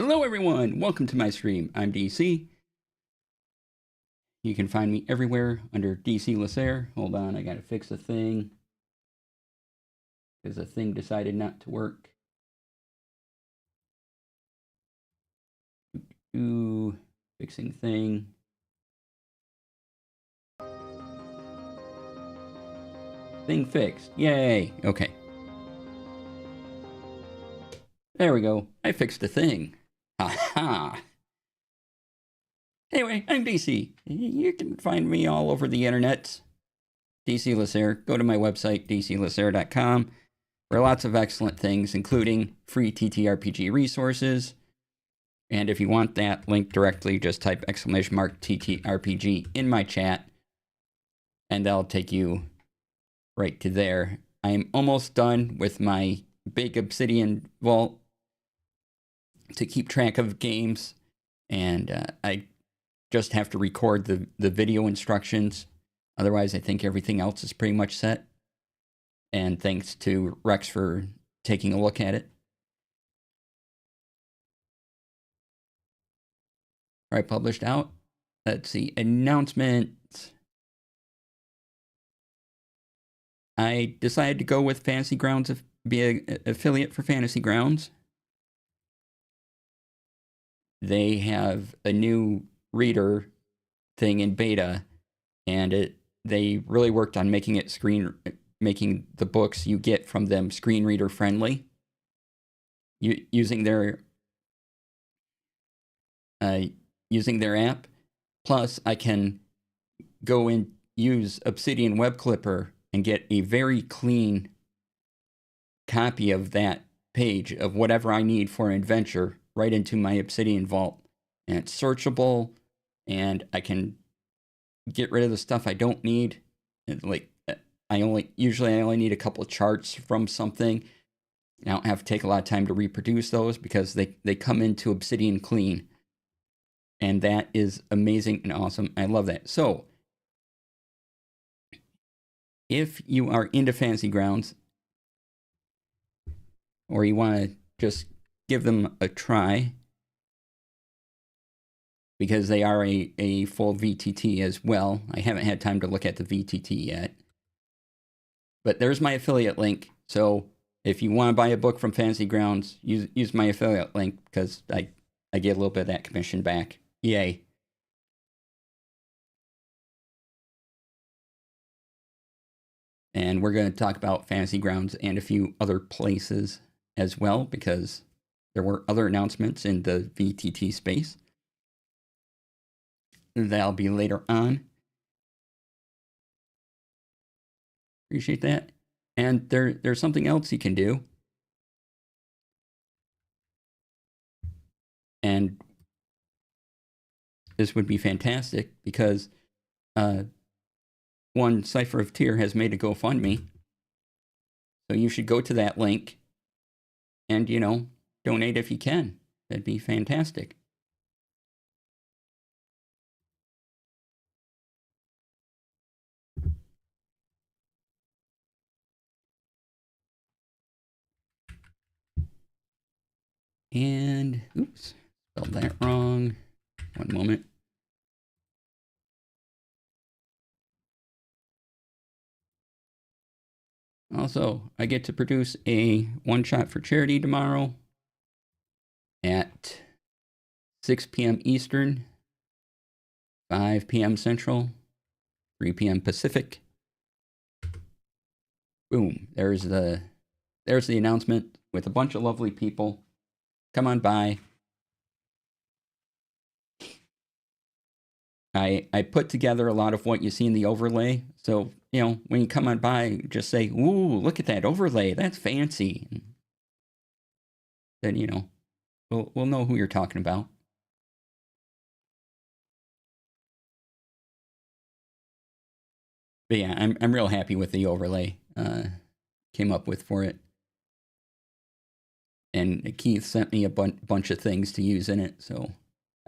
Hello everyone, welcome to my stream. I'm DC. You can find me everywhere under DC Lasair. Hold on, I gotta fix a thing. Because a thing decided not to work. Ooh, fixing thing. Thing fixed, yay, okay. There we go, I fixed a thing. Ha. Anyway, I'm DC. You can find me all over the internet. DC Lasair. Go to my website, dclasair.com, for lots of excellent things, including free TTRPG resources. And if you want that link directly, just type !TTRPG in my chat, and that'll take you right to there. I'm almost done with my big Obsidian vault to keep track of games, and I just have to record the video instructions. Otherwise, I think everything else is pretty much set. And thanks to Rex for taking a look at it. All right, published out. Let's see, announcements. I decided to go with Fantasy Grounds, be an affiliate for Fantasy Grounds. They have a new reader thing in beta, and they really worked on making the books you get from them screen reader friendly. Using their app. Plus, I can go and use Obsidian Web Clipper and get a very clean copy of that page of whatever I need for an adventure right into my Obsidian vault. And it's searchable, and I can get rid of the stuff I don't need. Like, I only need a couple of charts from something. I don't have to take a lot of time to reproduce those because they come into Obsidian clean. And that is amazing and awesome. I love that. So, if you are into Fantasy Grounds, or you want to just give them a try, because they are a full VTT as well. I haven't had time to look at the VTT yet. But there's my affiliate link. So if you want to buy a book from Fantasy Grounds, use my affiliate link, because I get a little bit of that commission back. Yay. And we're going to talk about Fantasy Grounds and a few other places as well, because there were other announcements in the VTT space. That'll be later on. Appreciate that. And there's something else you can do. And this would be fantastic, because one Cipher of Tyr has made a GoFundMe. So you should go to that link and, donate if you can. That'd be fantastic. And, oops, spelled that wrong. One moment. Also, I get to produce a one-shot for charity tomorrow at 6 p.m. Eastern, 5 p.m. Central, 3 p.m. Pacific. Boom, there's the announcement with a bunch of lovely people. Come on by. I put together a lot of what you see in the overlay. So, when you come on by, just say, ooh, look at that overlay. That's fancy. And then, we'll know who you're talking about. But yeah, I'm real happy with the overlay came up with for it. And Keith sent me a bunch of things to use in it, so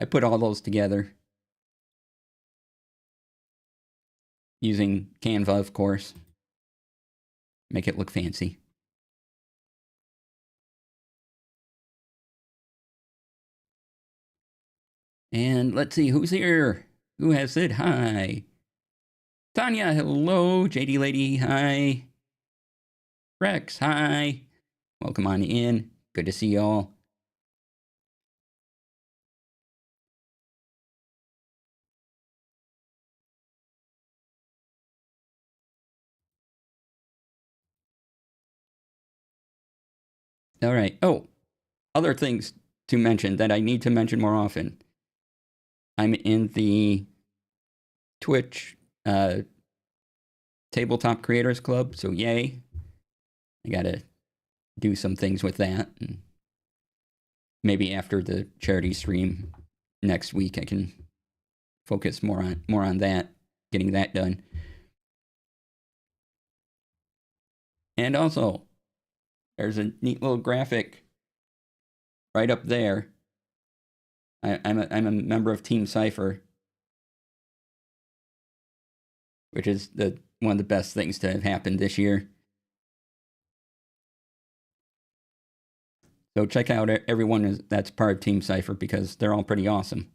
I put all those together. Using Canva, of course. Make it look fancy. And let's see who's here. Who has said hi? Tanya, hello. JD Lady, hi. Rex, hi. Welcome on in. Good to see y'all. All right. Oh, other things to mention that I need to mention more often. I'm in the Twitch Tabletop Creators Club, so yay. I gotta do some things with that. And maybe after the charity stream next week, I can focus more on that, getting that done. And also, there's a neat little graphic right up there. I'm a member of Team Cypher, which is one of the best things to have happened this year. So check out everyone that's part of Team Cypher because they're all pretty awesome.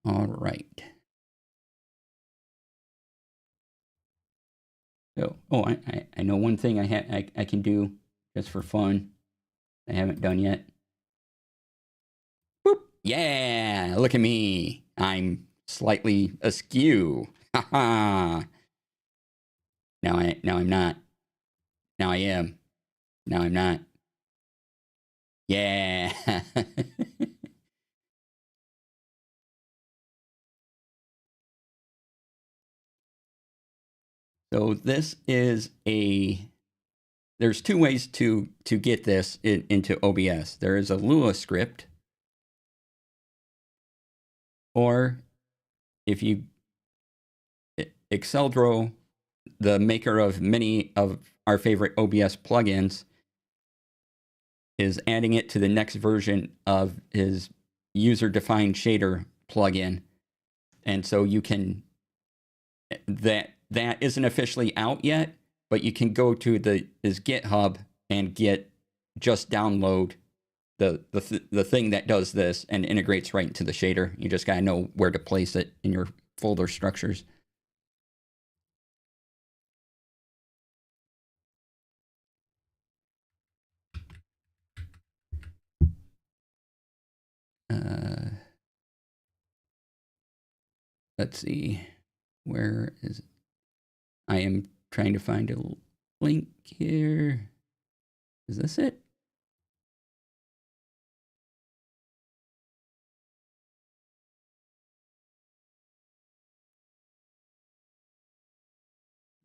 All right. So, I know one thing I can do just for fun. I haven't done yet. Boop. Yeah, look at me. I'm slightly askew. Ha ha. Now I'm not. Now I am. Now I'm not. Yeah. So this is there's two ways to get this into OBS. There is a Lua script, or if you Exceldro, the maker of many of our favorite OBS plugins, is adding it to the next version of his user-defined shader plugin, and so you can that isn't officially out yet, but you can go to his GitHub and just download the thing that does this and integrates right into the shader. You just gotta know where to place it in your folder structures. Let's see, where is it? I am trying to find a link here. Is this it?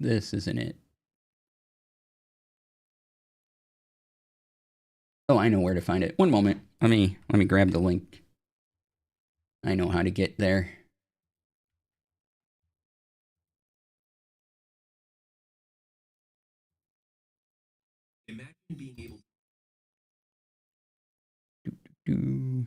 This isn't it. Oh, I know where to find it. One moment. Let me grab the link. I know how to get there. Imagine being able to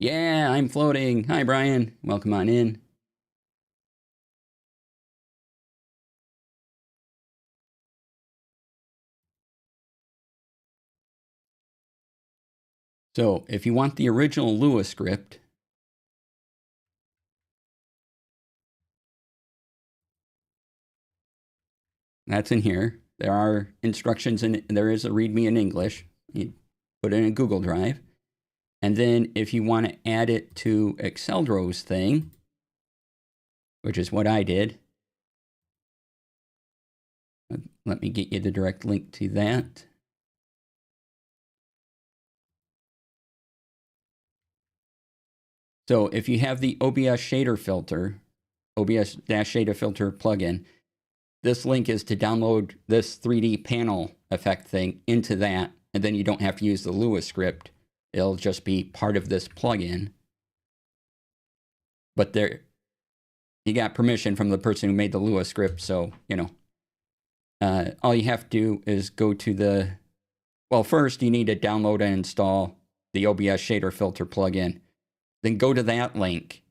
Yeah, I'm floating. Hi, Brian. Welcome on in. So, if you want the original Lua script, that's in here. There are instructions in it. There is a README in English. You put it in a Google Drive. And then if you want to add it to Exceldro's thing, which is what I did, let me get you the direct link to that. So if you have the OBS shader filter, OBS-shader filter plugin, this link is to download this 3D panel effect thing into that, and then you don't have to use the Lua script. It'll just be part of this plugin. But you got permission from the person who made the Lua script, so, all you have to do is go to the, well, first you need to download and install the OBS shader filter plugin. Then go to that link,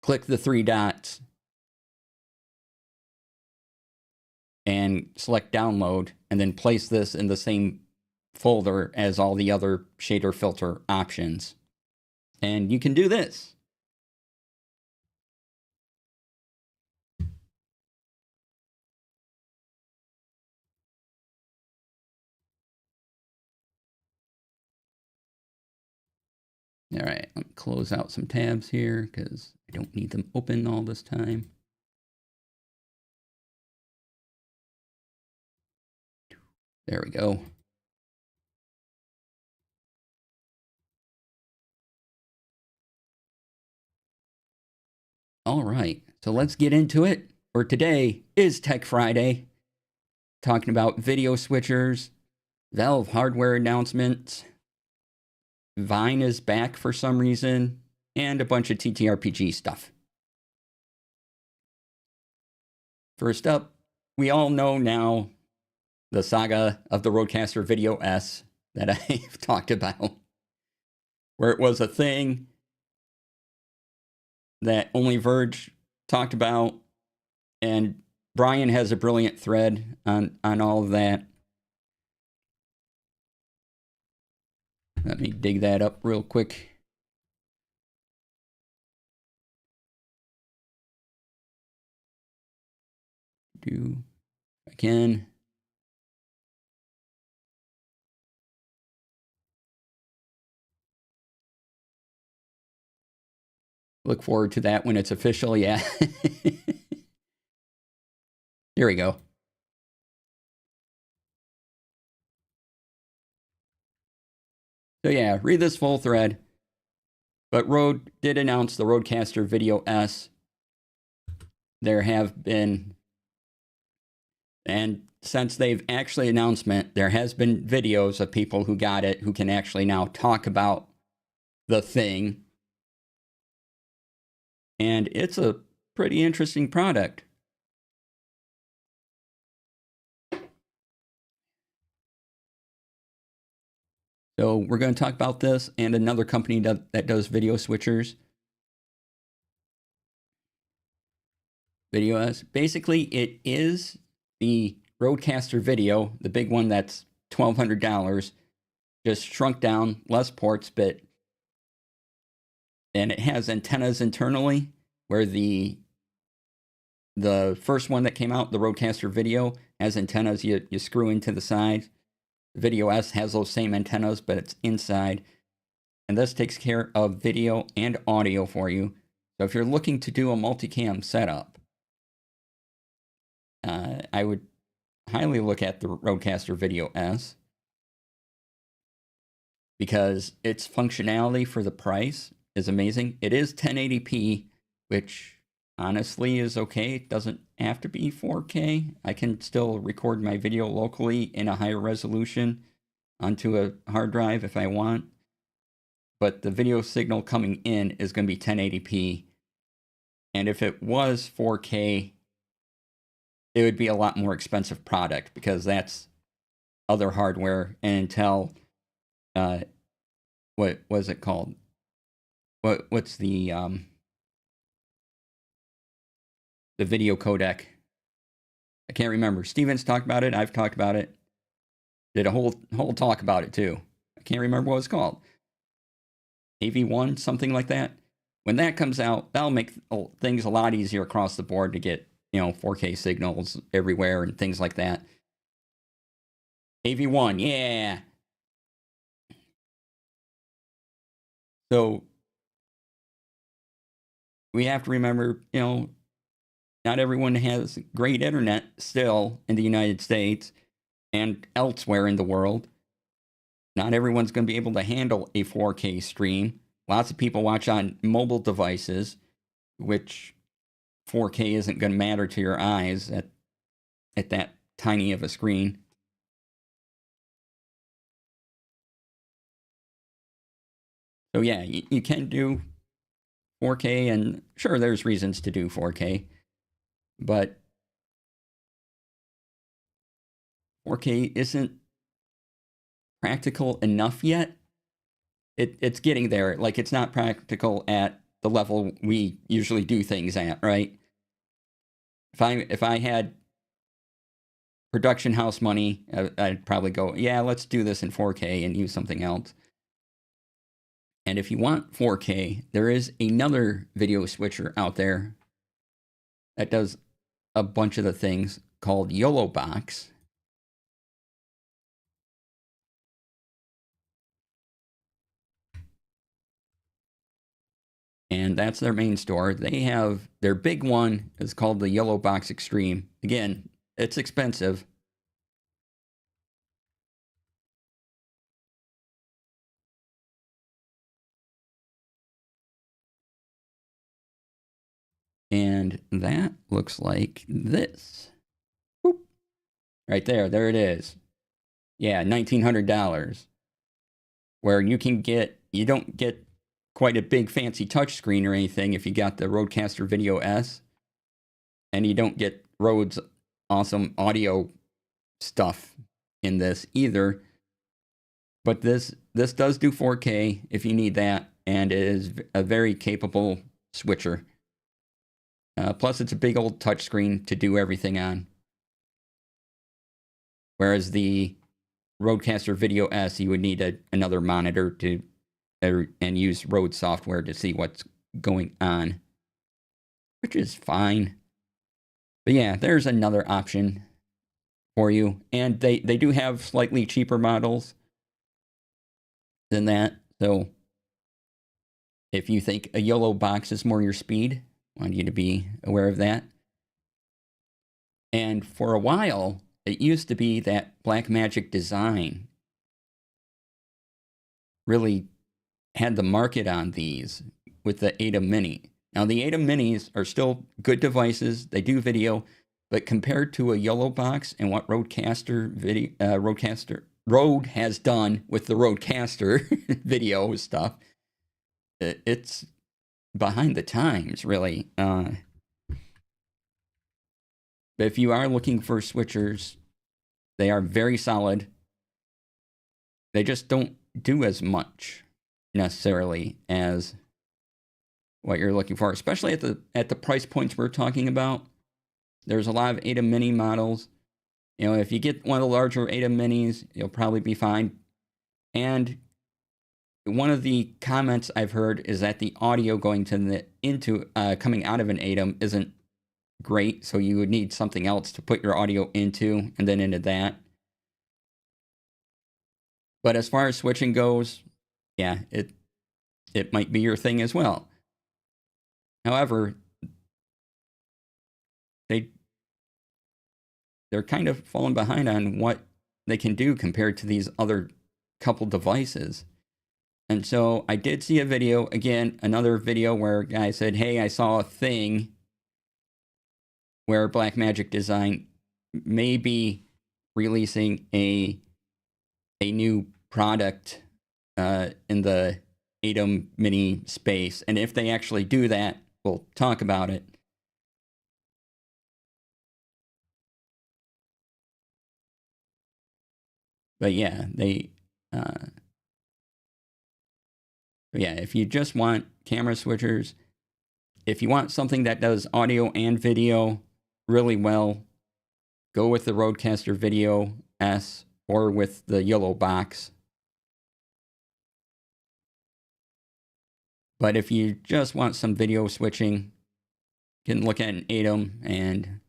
click the three dots, and select download, and then place this in the same folder as all the other shader filter options. And you can do this. All right, let me close out some tabs here because I don't need them open all this time. There we go. All right, so let's get into it. For today is Tech Friday, talking about video switchers, Valve hardware announcements, Vine is back for some reason, and a bunch of TTRPG stuff. First up, we all know now the saga of the Rodecaster Video S that I've talked about, where it was a thing that only Verge talked about, and Brian has a brilliant thread on all of that. Let me dig that up real quick. Do I can. Look forward to that when it's official. Yeah. Here we go. So yeah, read this full thread. But Rode did announce the Rodecaster Video S. There have been, and since they've actually announced it, there has been videos of people who got it who can actually now talk about the thing. And it's a pretty interesting product. So we're going to talk about this and another company that does video switchers. Video S. Basically, it is the Rodecaster Video, the big one that's $1,200, just shrunk down, less ports, but and it has antennas internally, where the first one that came out, the Rodecaster Video, has antennas you screw into the side. The Video S has those same antennas, but it's inside. And this takes care of video and audio for you. So if you're looking to do a multicam setup, I would highly look at the Rodecaster Video S, because its functionality for the price is amazing. It is 1080p, which honestly is okay. It doesn't have to be 4K. I can still record my video locally in a higher resolution onto a hard drive if I want. But the video signal coming in is going to be 1080p. And if it was 4K, it would be a lot more expensive product, because that's other hardware. And until, what was it called? What's the video codec? I can't remember. Steven's talked about it. I've talked about it. Did a whole talk about it too. I can't remember what it's called. AV1, something like that. When that comes out, that'll make things a lot easier across the board to get, 4K signals everywhere and things like that. AV1, yeah. So we have to remember, not everyone has great internet still in the United States and elsewhere in the world. Not everyone's going to be able to handle a 4K stream. Lots of people watch on mobile devices, which 4K isn't going to matter to your eyes at that tiny of a screen. So yeah, you can do 4K, and sure, there's reasons to do 4K, but 4K isn't practical enough yet. It's getting there. Like, it's not practical at the level we usually do things at, right? If I had production house money, I'd probably go, yeah, let's do this in 4K and use something else. And if you want 4K, there is another video switcher out there that does a bunch of the things called YOLO Box. And that's their main store. They have their big one is called the YOLO Box Extreme. Again, it's expensive. And that looks like this. Boop. Right there. There it is. Yeah, $1,900. Where you don't get quite a big fancy touchscreen or anything if you got the Rodecaster Video S. And you don't get Rode's awesome audio stuff in this either. But this does do 4K if you need that, and it is a very capable switcher. Plus, it's a big old touchscreen to do everything on. Whereas the Rodecaster Video S, you would need another monitor and use Rode software to see what's going on, which is fine. But yeah, there's another option for you. And they do have slightly cheaper models than that. So if you think a YOLO box is more your speed, I want you to be aware of that. And for a while, it used to be that Blackmagic Design really had the market on these with the ATEM Mini. Now, the ATEM Minis are still good devices. They do video, but compared to a YOLO box and what Rode has done with the Rodecaster video stuff, it's behind the times, really. But if you are looking for switchers, they are very solid. They just don't do as much necessarily as what you're looking for, especially at the price points we're talking about. There's a lot of ATEM Mini models. You know, if you get one of the larger ATEM Minis, you'll probably be fine. And one of the comments I've heard is that the audio going coming out of an ATEM isn't great, so you would need something else to put your audio into, and then into that. But as far as switching goes, yeah, it might be your thing as well. However, they're kind of falling behind on what they can do compared to these other couple devices. And so I did see a video, again, another video where a guy said, hey, I saw a thing where Blackmagic Design may be releasing a new product in the ATEM Mini space. And if they actually do that, we'll talk about it. But yeah, if you just want camera switchers, if you want something that does audio and video really well, go with the Rodecaster Video S or with the YOLO box. But if you just want some video switching, you can look at an ATEM and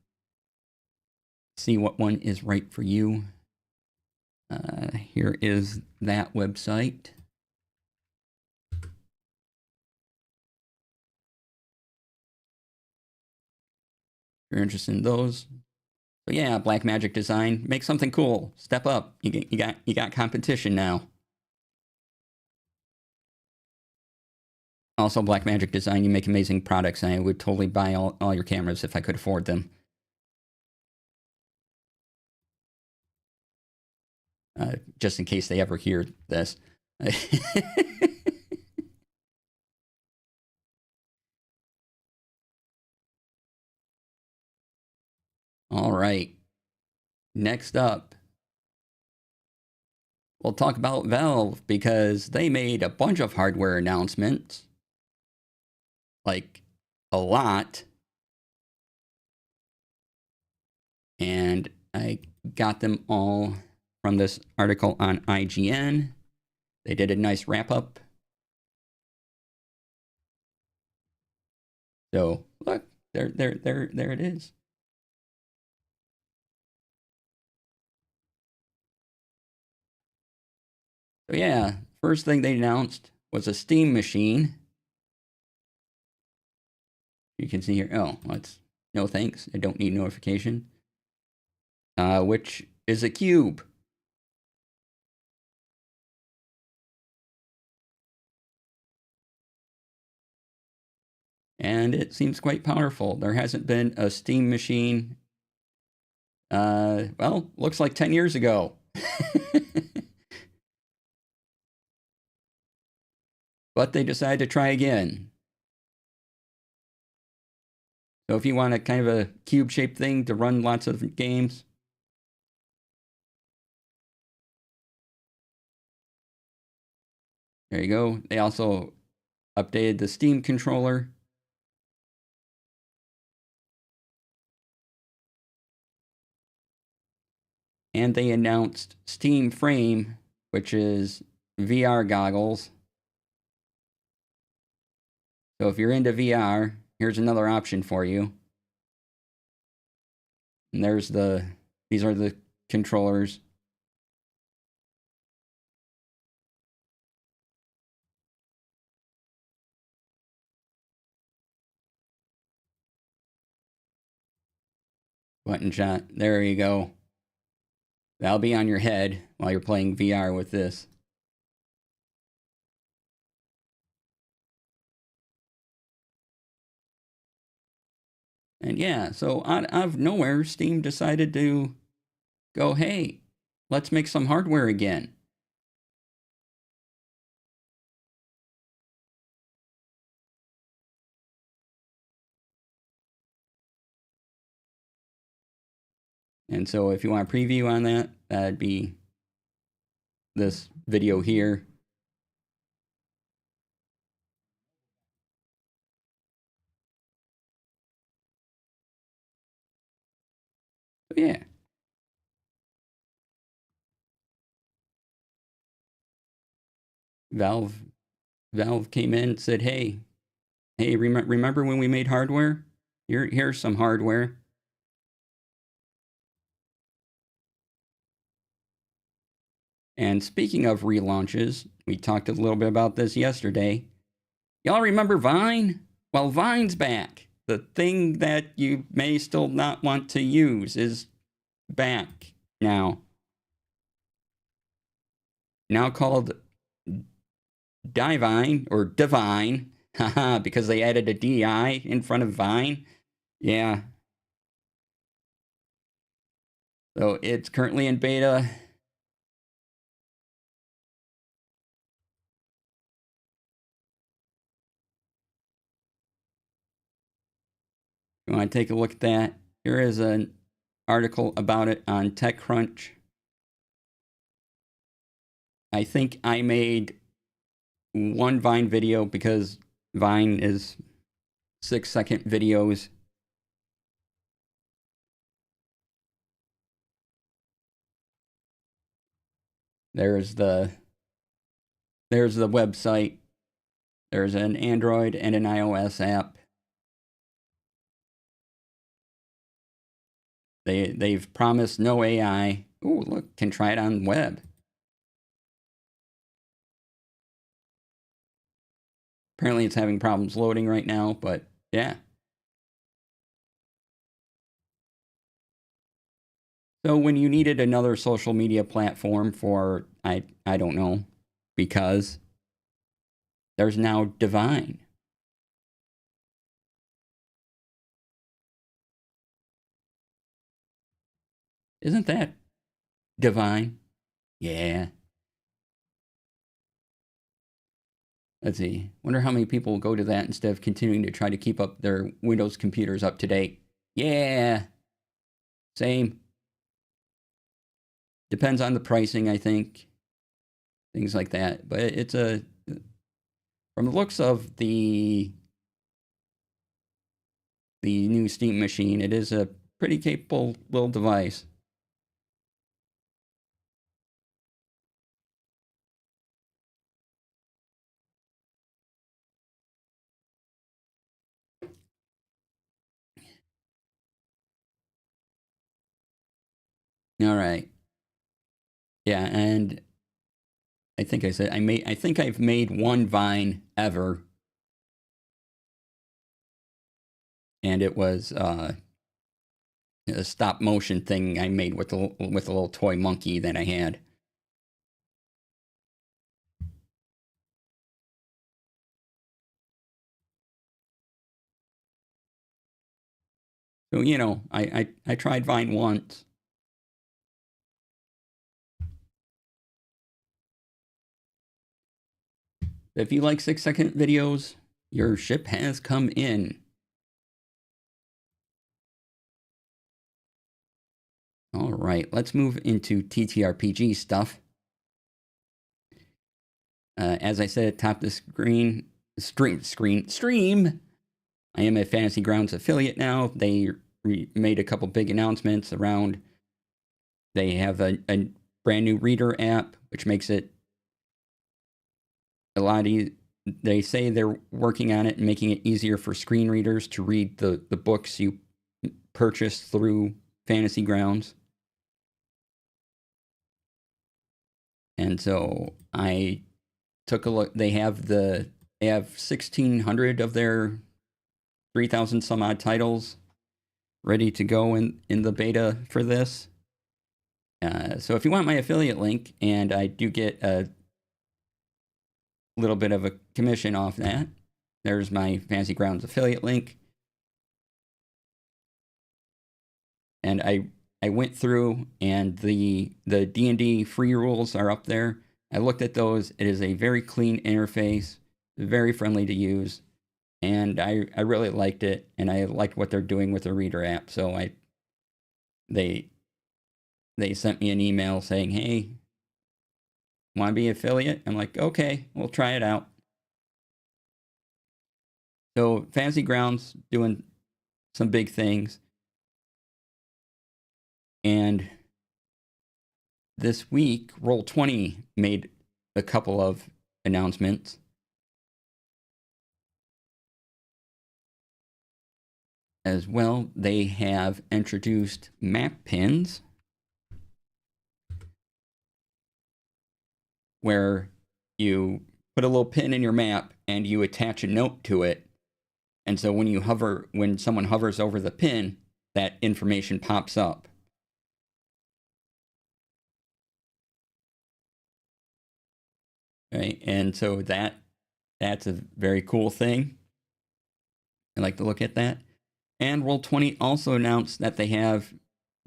see what one is right for you. Here is that website. If you're interested in those. But yeah, Blackmagic Design, make something cool. Step up. You got competition now. Also, Blackmagic Design, you make amazing products, and I would totally buy all your cameras if I could afford them. Just in case they ever hear this. All right. Next up, We'll talk about Valve because they made a bunch of hardware announcements. Like, a lot. And I got them all from this article on IGN. They did a nice wrap up. So look, there it is. So yeah, first thing they announced was a Steam machine. You can see here. Oh, that's no thanks. I don't need notification. Which is a cube. And it seems quite powerful. There hasn't been a Steam machine, well, looks like 10 years ago. But they decided to try again. So if you want a kind of a cube-shaped thing to run lots of games, there you go. They also updated the Steam controller. And they announced Steam Frame, which is VR goggles. So if you're into VR, here's another option for you. And these are the controllers. Button shot. There you go. That'll be on your head while you're playing VR with this. And yeah, so out of nowhere, Steam decided to go, hey, let's make some hardware again. And so if you want a preview on that, that'd be this video here. So yeah. Valve came in and said, hey, remember when we made hardware? Here's some hardware. And speaking of relaunches, we talked a little bit about this yesterday. Y'all remember Vine? Well, Vine's back. The thing that you may still not want to use is back now. Now called Divine or Divine, haha, because they added a DI in front of Vine. Yeah. So it's currently in beta. You want to take a look at that? Here is an article about it on TechCrunch. I think I made one Vine video because Vine is 6-second videos. There's the website. There's an Android and an iOS app. They've promised no AI. Ooh, look, can try it on web. Apparently it's having problems loading right now, but yeah. So when you needed another social media platform for, I don't know, because there's now Divine. Isn't that divine? Yeah. Let's see. Wonder how many people will go to that instead of continuing to try to keep up their Windows computers up to date. Yeah. Same. Depends on the pricing, I think. things like that. But it's from the looks of the new Steam machine, it is a pretty capable little device. All right. Yeah, and I think I said I think I've made one Vine ever, and it was a stop motion thing I made with a little toy monkey that I had. So I tried Vine once. If you like 6-second videos, your ship has come in. All right, let's move into TTRPG stuff. As I said at top of the stream, I am a Fantasy Grounds affiliate now. They made a couple big announcements around. They have a brand new reader app, which makes it a lot easier. They say they're working on it and making it easier for screen readers to read the books you purchase through Fantasy Grounds. And so I took a look. They have 1,600 of their 3,000 some odd titles ready to go in the beta for this. So if you want my affiliate link, and I do get a little bit of a commission off that, there's my Fantasy Grounds affiliate link. And I went through, and the D&D free rules are up there. I looked at those. It is a very clean interface, very friendly to use, and I really liked it, and I liked what they're doing with the reader app. So they sent me an email saying, "Hey, want to be an affiliate?" I'm like, "Okay, we'll try it out." So Fantasy Grounds doing some big things, and this week Roll20 made a couple of announcements. As well, they have introduced map pins, where you put a little pin in your map and you attach a note to it. And so when someone hovers over the pin, that information pops up. Right? And so that's a very cool thing. I like to look at that. And Roll20 also announced that they have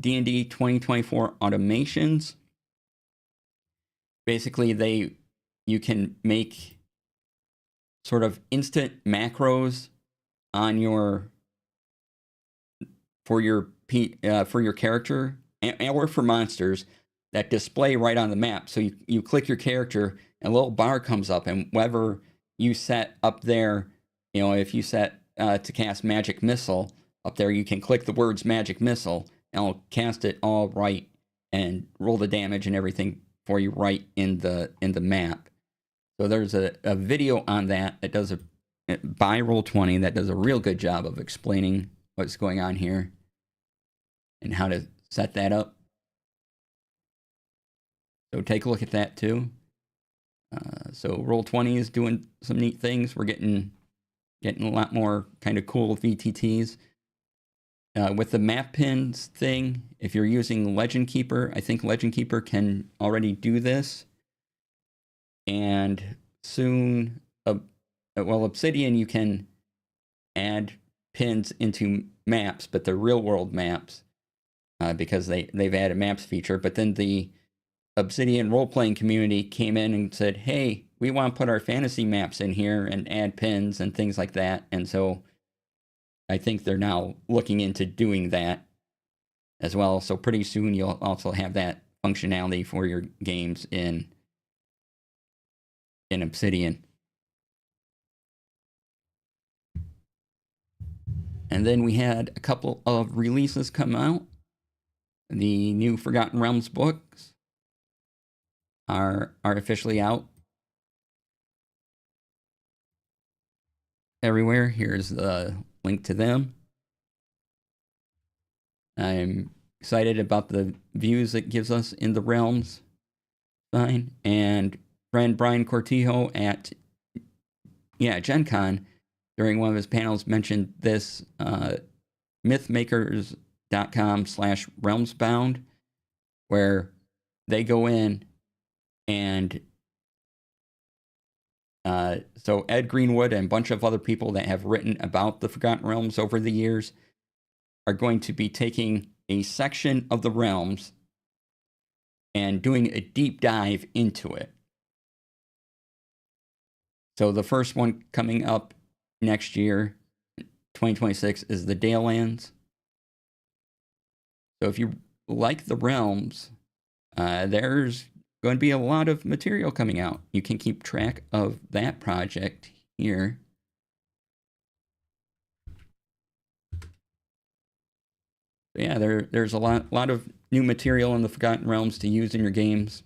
D&D 2024 automations. Basically, you can make sort of instant macros on for your character or for monsters that display right on the map. So you click your character, and a little bar comes up, and whatever you set up there, if you set to cast Magic Missile up there, you can click the words Magic Missile, and it'll cast it all right and roll the damage and everything for you right in the map. So there's a video on that does by Roll20 that does a real good job of explaining what's going on here and how to set that up. So take a look at that too. So Roll20 is doing some neat things. We're getting a lot more kind of cool VTTs. With the map pins thing, if you're using Legend Keeper, I think Legend Keeper can already do this. And soon, Obsidian, you can add pins into maps, but they're real world maps, because they've added maps feature. But then the Obsidian role-playing community came in and said, "Hey, we want to put our fantasy maps in here and add pins and things like that." And so I think they're now looking into doing that as well. So pretty soon you'll also have that functionality for your games in in Obsidian. And then we had a couple of releases come out. The new Forgotten Realms books are officially out everywhere. Here's the link to them. I'm excited about the views it gives us in the realms. Fine. And friend Brian Cortijo at Gen Con during one of his panels mentioned this mythmakers.com/realmsbound, where they go in and so Ed Greenwood and a bunch of other people that have written about the Forgotten Realms over the years are going to be taking a section of the realms and doing a deep dive into it. So the first one coming up next year, 2026, is the Dalelands. So if you like the realms, there's going to be a lot of material coming out. You can keep track of that project here. Yeah, there's a lot of new material in the Forgotten Realms to use in your games.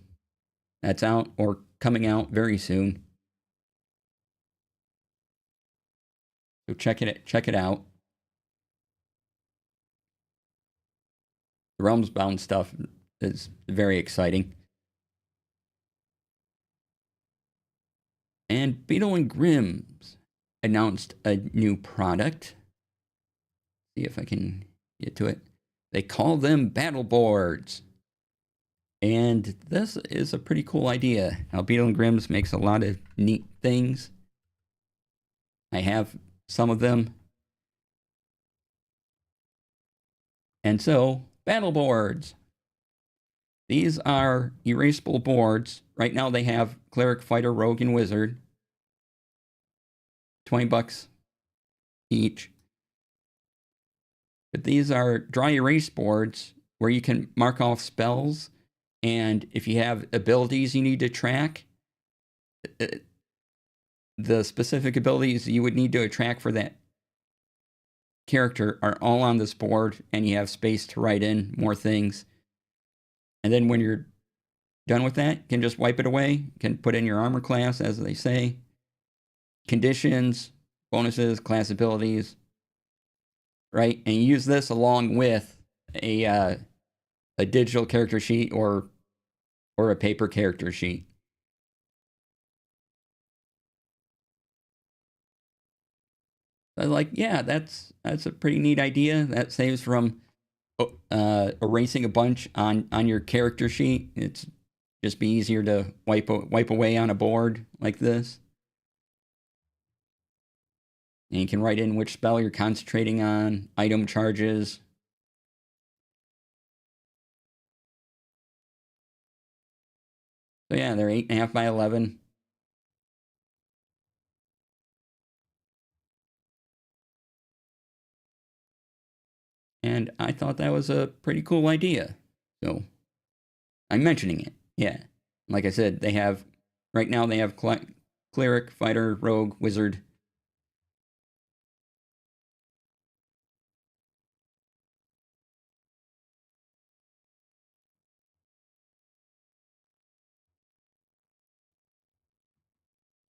That's out or coming out very soon. So check it out. The Realms Bound stuff is very exciting. And Beetle and Grimm's announced a new product. See if I can get to it. They call them battle boards. And this is a pretty cool idea. Now, Beetle and Grimm's makes a lot of neat things. I have some of them. And so, battle boards. These are erasable boards. Right now they have Cleric, Fighter, Rogue, and Wizard. $20 each. But these are dry erase boards where you can mark off spells, and if you have abilities you need to track, the specific abilities you would need to track for that character are all on this board, and you have space to write in more things. And then when you're done with that, you can just wipe it away. You can put in your armor class, as they say, conditions, bonuses, class abilities, right? And you use this along with a digital character sheet or a paper character sheet. I was like, yeah, that's a pretty neat idea. That saves from erasing a bunch on your character sheet. It's just be easier to wipe away on a board like this. And you can write in which spell you're concentrating on, item charges. So yeah, they're 8.5 by 11. And I thought that was a pretty cool idea. So I'm mentioning it. Yeah. Like I said, right now they have Cleric, Fighter, Rogue, Wizard.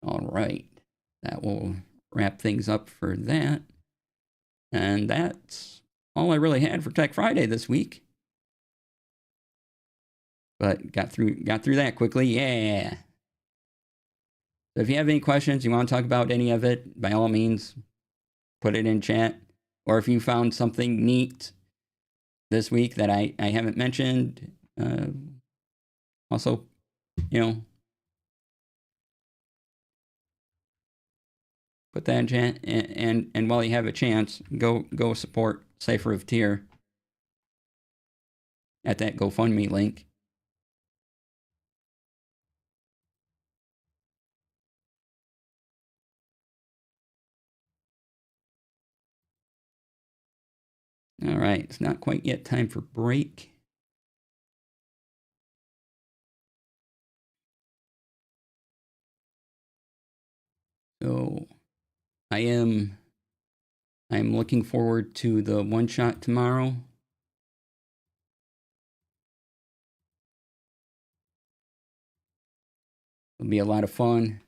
All right. That will wrap things up for that. And that's all I really had for Tech Friday this week. But got through that quickly. Yeah. So if you have any questions, you want to talk about any of it, by all means, put it in chat. Or if you found something neat this week that I haven't mentioned, also, put that in chat. And while you have a chance, go support Cipher of Tyr at that GoFundMe link. All right, it's not quite yet time for break. So I'm looking forward to the one shot tomorrow. It'll be a lot of fun.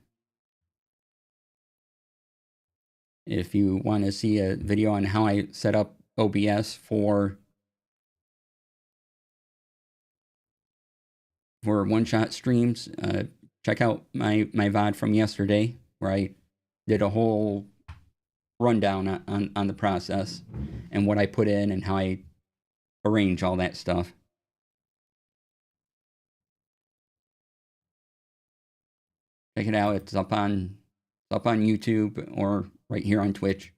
If you want to see a video on how I set up OBS for one-shot streams, check out my VOD from yesterday, where I did a whole rundown on the process and what I put in and how I arrange all that stuff. Check it out. It's up on YouTube or right here on Twitch.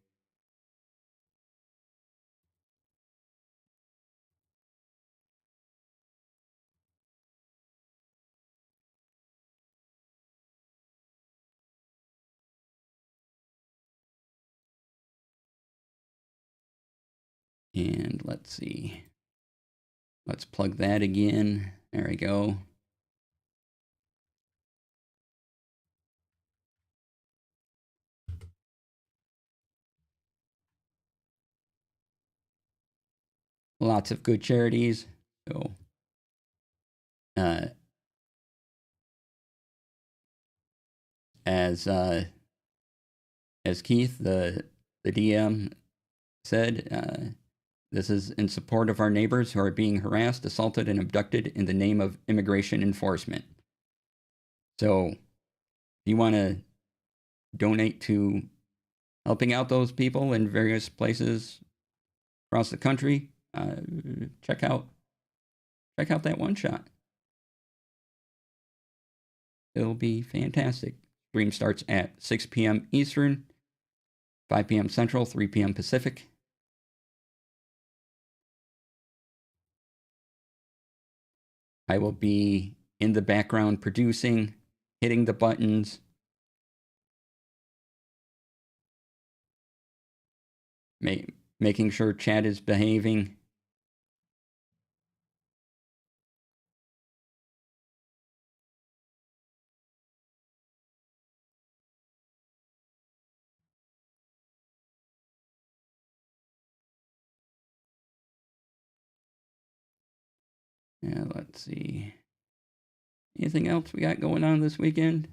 And let's see. Let's plug that again. There we go. Lots of good charities. So, as Keith, the DM, said, this is in support of our neighbors who are being harassed, assaulted, and abducted in the name of immigration enforcement. So, if you want to donate to helping out those people in various places across the country, check out that one shot. It'll be fantastic. Stream starts at 6 p.m. Eastern, 5 p.m. Central, 3 p.m. Pacific. I will be in the background producing, hitting the buttons, making sure chat is behaving. Yeah, let's see. Anything else we got going on this weekend?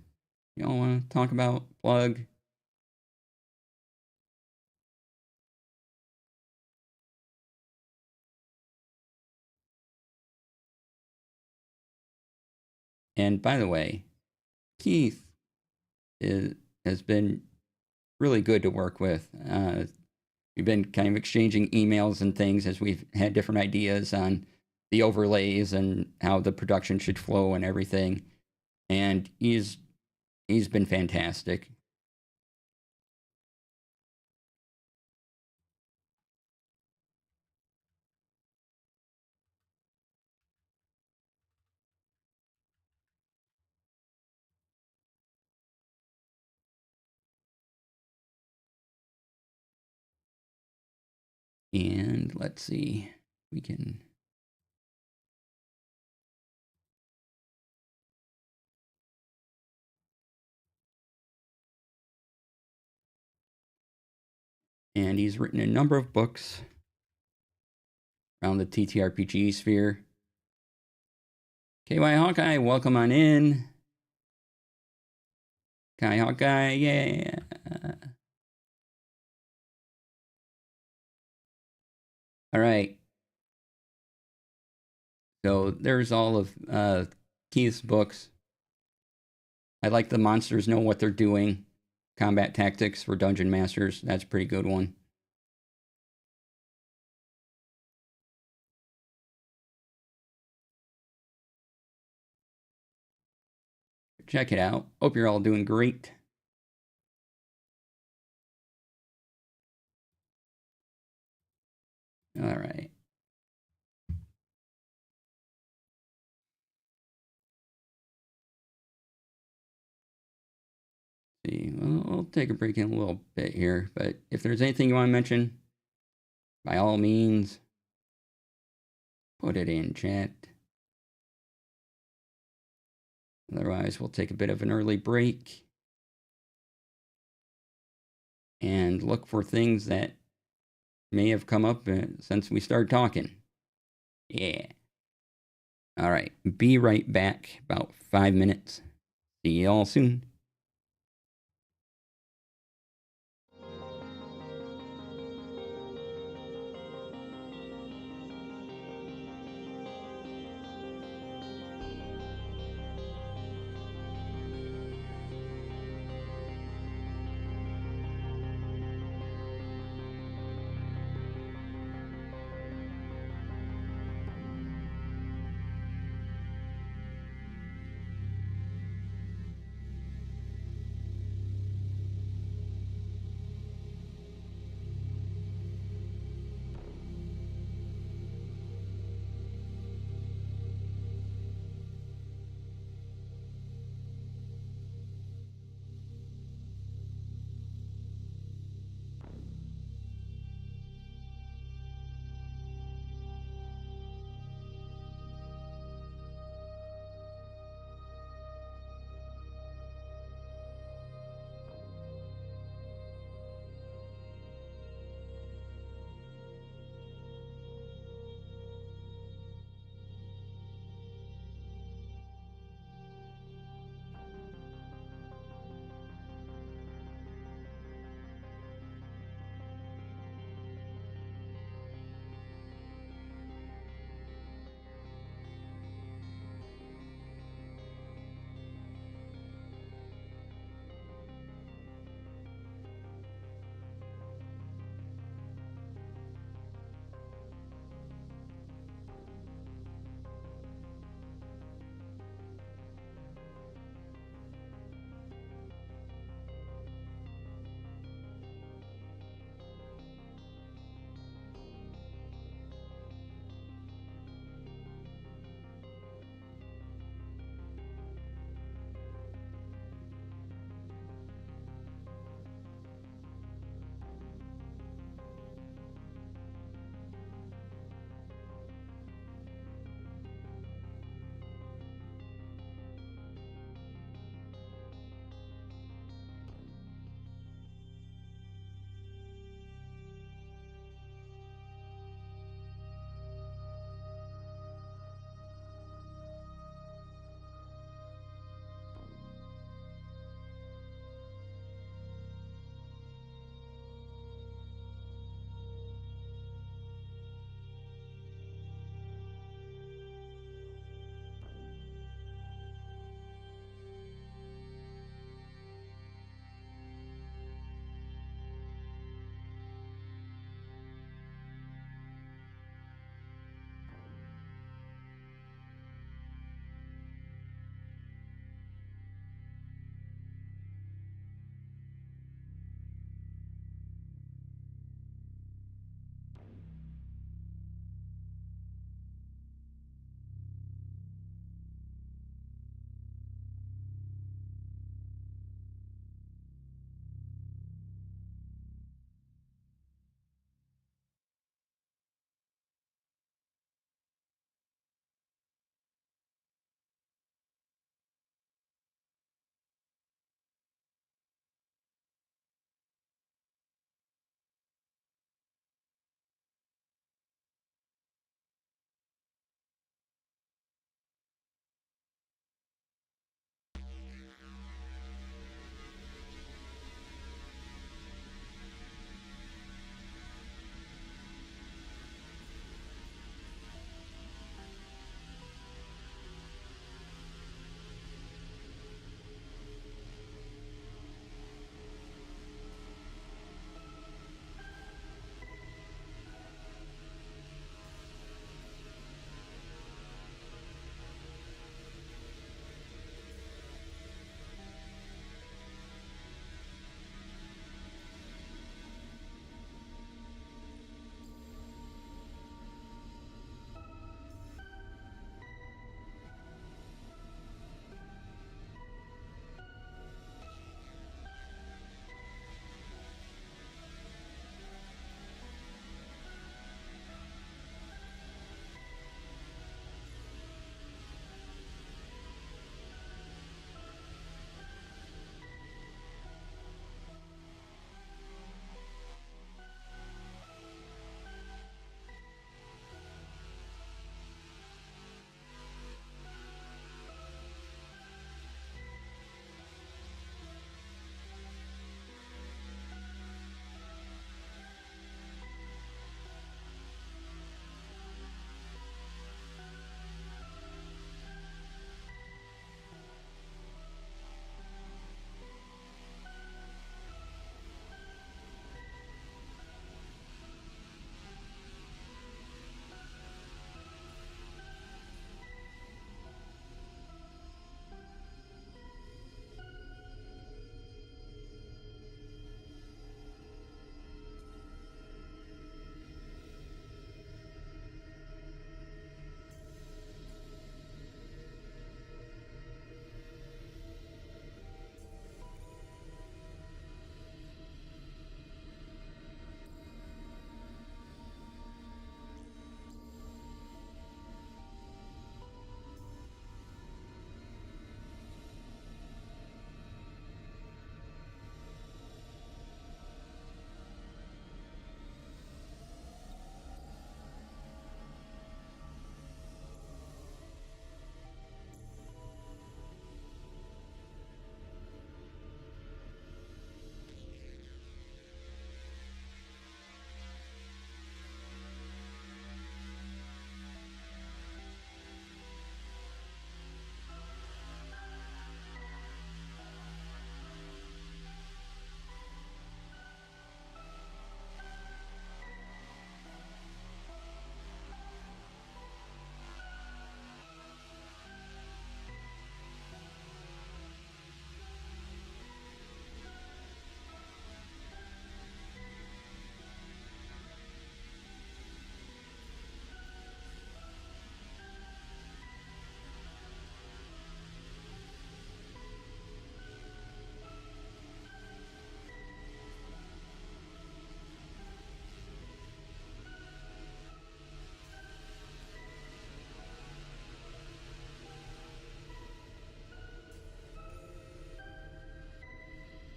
Y'all want to talk about, plug? And by the way, Keith has been really good to work with. We've been kind of exchanging emails and things as we've had different ideas on the overlays and how the production should flow and everything. And he's been fantastic. And let's see, we can. And he's written a number of books around the TTRPG sphere. KY Hawkeye, welcome on in. KY Hawkeye, yeah. All right. So there's all of Keith's books. I like The Monsters Know What They're Doing. Combat Tactics for Dungeon Masters. That's a pretty good one. Check it out. Hope you're all doing great. All right. See, well, I'll take a break in a little bit here, but if there's anything you want to mention, by all means, put it in chat. Otherwise, we'll take a bit of an early break. and look for things that may have come up since we started talking. Yeah. All right. Be right back. About 5 minutes. See y'all soon.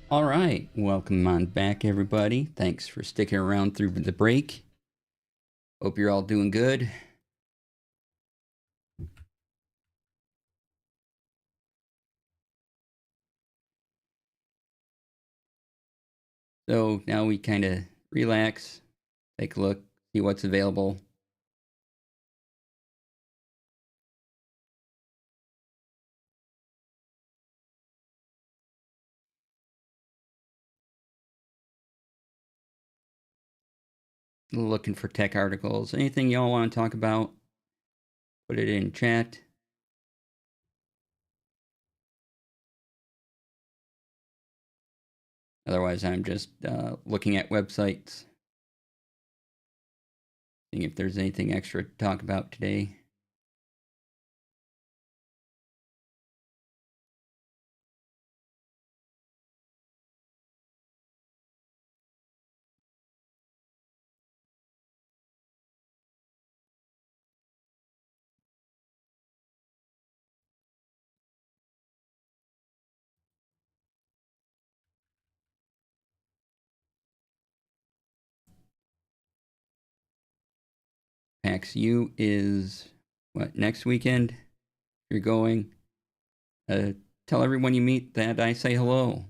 All right, welcome on back, everybody. Thanks for sticking around through the break. Hope you're all doing good. So now we kind of relax, take a look, see what's available. Looking for tech articles. Anything y'all want to talk about? Put it in chat. Otherwise, I'm just looking at websites, seeing if there's anything extra to talk about today. PAX U is what, next weekend? You're going. Tell everyone you meet that I say hello.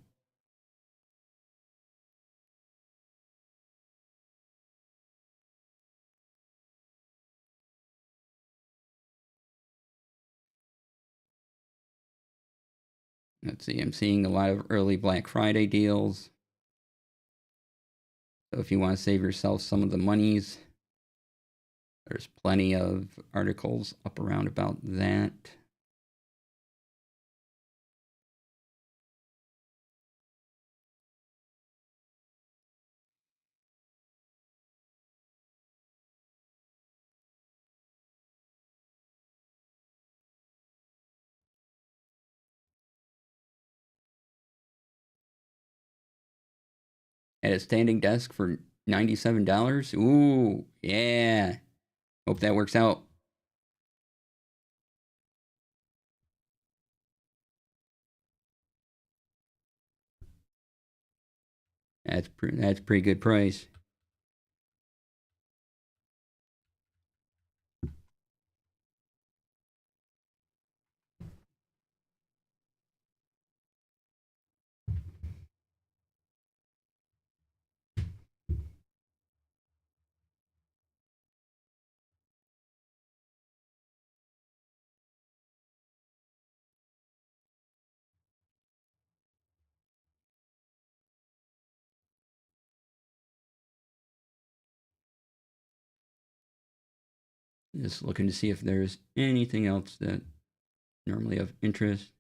Let's see, I'm seeing a lot of early Black Friday deals. So if you want to save yourself some of the monies, there's plenty of articles up around about that. At a standing desk for $97. Ooh, yeah. Hope that works out. That's pretty good price. Just looking to see if there's anything else that normally of interest.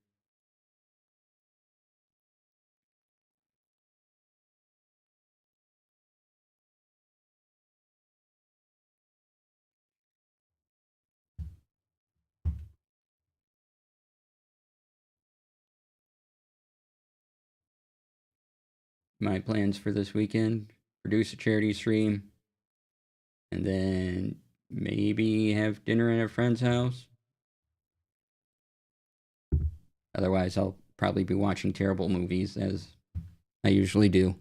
My plans for this weekend: produce a charity stream, and then maybe have dinner at a friend's house. Otherwise, I'll probably be watching terrible movies as I usually do.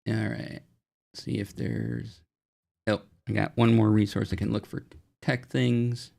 All right. See if there's. Oh, I got one more resource I can look for tech things.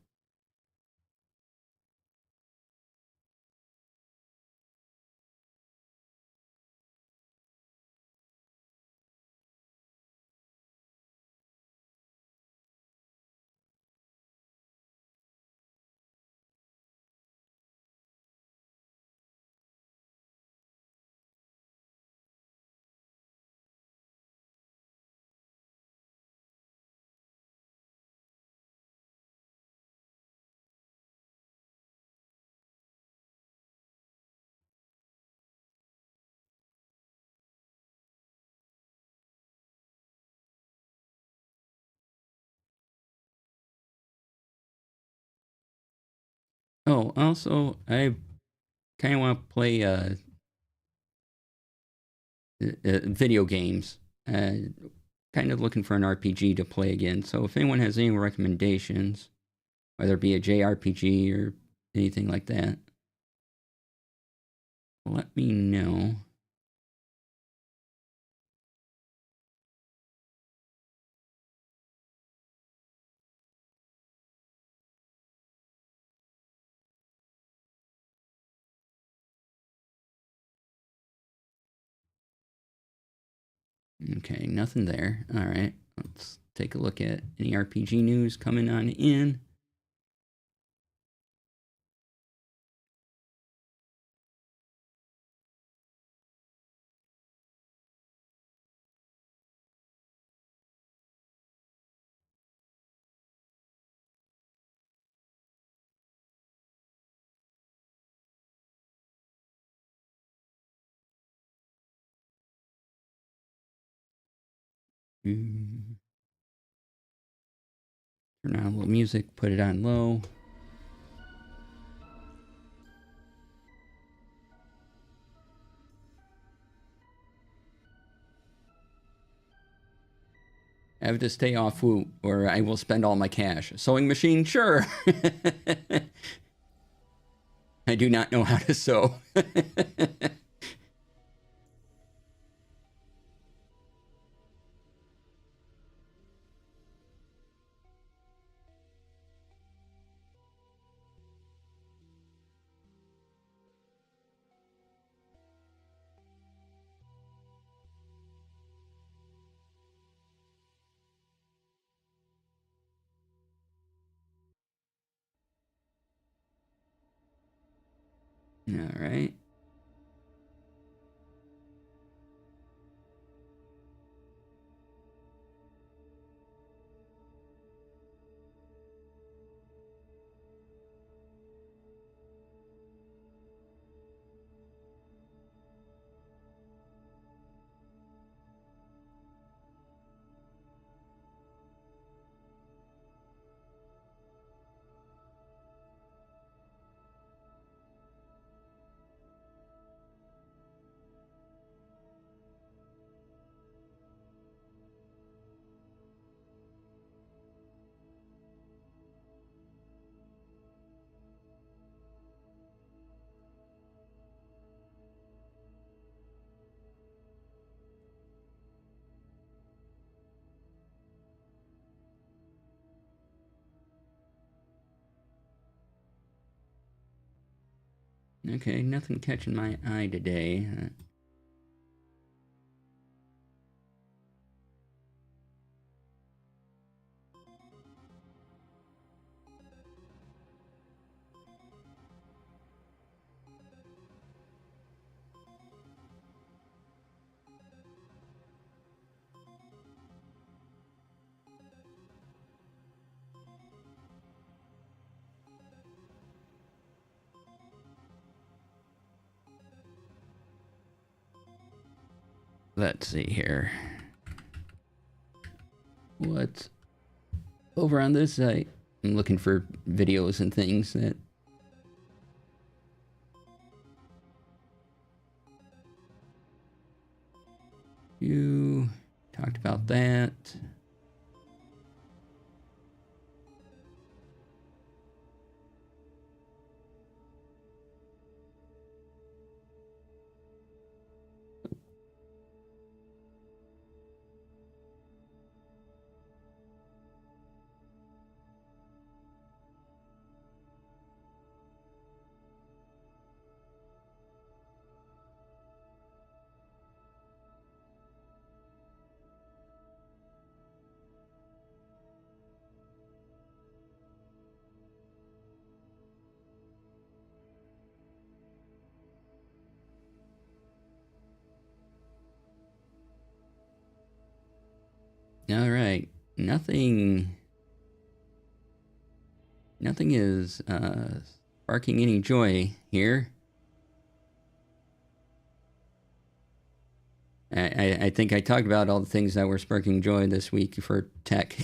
Oh, also, I kind of want to play video games. Kind of looking for an RPG to play again. So if anyone has any recommendations, whether it be a JRPG or anything like that, let me know. Okay, nothing there. All right, let's take a look at any RPG news coming on in. Turn on a little music, put it on low. I have to stay off Woo, or I will spend all my cash. Sewing machine, sure. I do not know how to sew. All right. Okay, nothing catching my eye today. Let's see here. What's over on this site? I'm looking for videos and things that... You talked about that. All right. Nothing is sparking any joy here. I think I talked about all the things that were sparking joy this week for tech.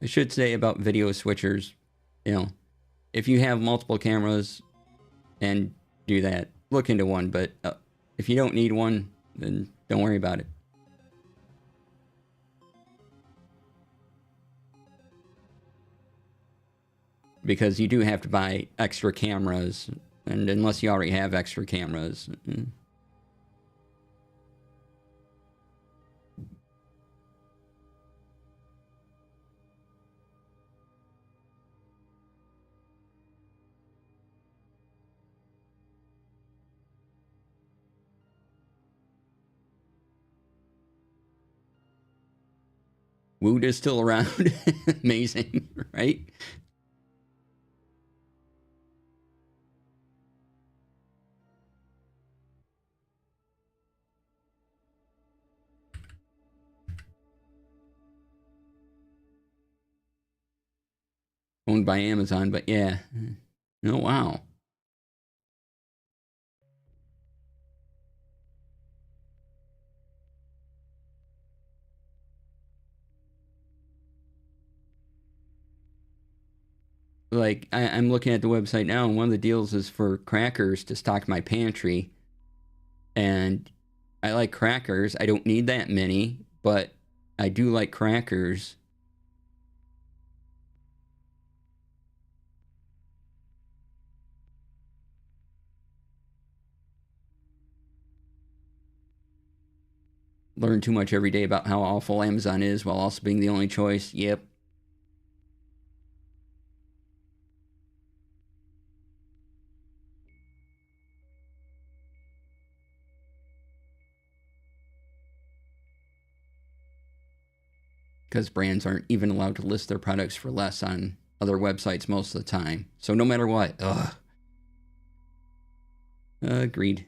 I should say about video switchers, you know, if you have multiple cameras and do that, look into one. But if you don't need one, then don't worry about it. Because you do have to buy extra cameras, and unless you already have extra cameras. Wood is still around. Amazing, right? Owned by Amazon, but yeah. Oh, wow. Like, I'm looking at the website now, and one of the deals is for crackers to stock my pantry. And I like crackers. I don't need that many, but I do like crackers. Learn too much every day about how awful Amazon is while also being the only choice. Yep. Because brands aren't even allowed to list their products for less on other websites most of the time. So no matter what, ugh. Agreed.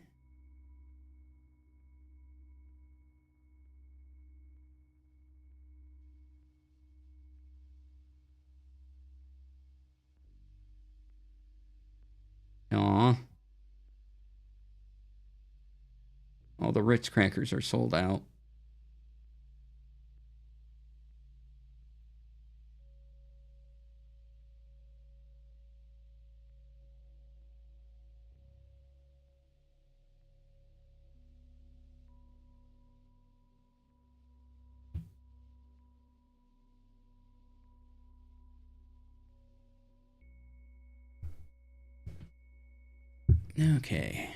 Aw. All the Ritz crackers are sold out. Okay.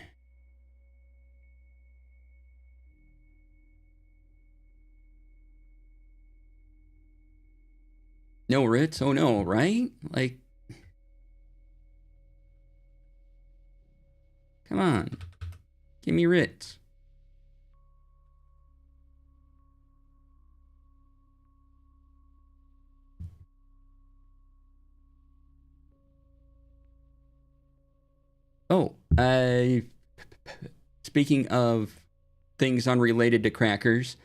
No Ritz? Oh no, right? Like, come on. Give me Ritz. Oh, speaking of things unrelated to crackers,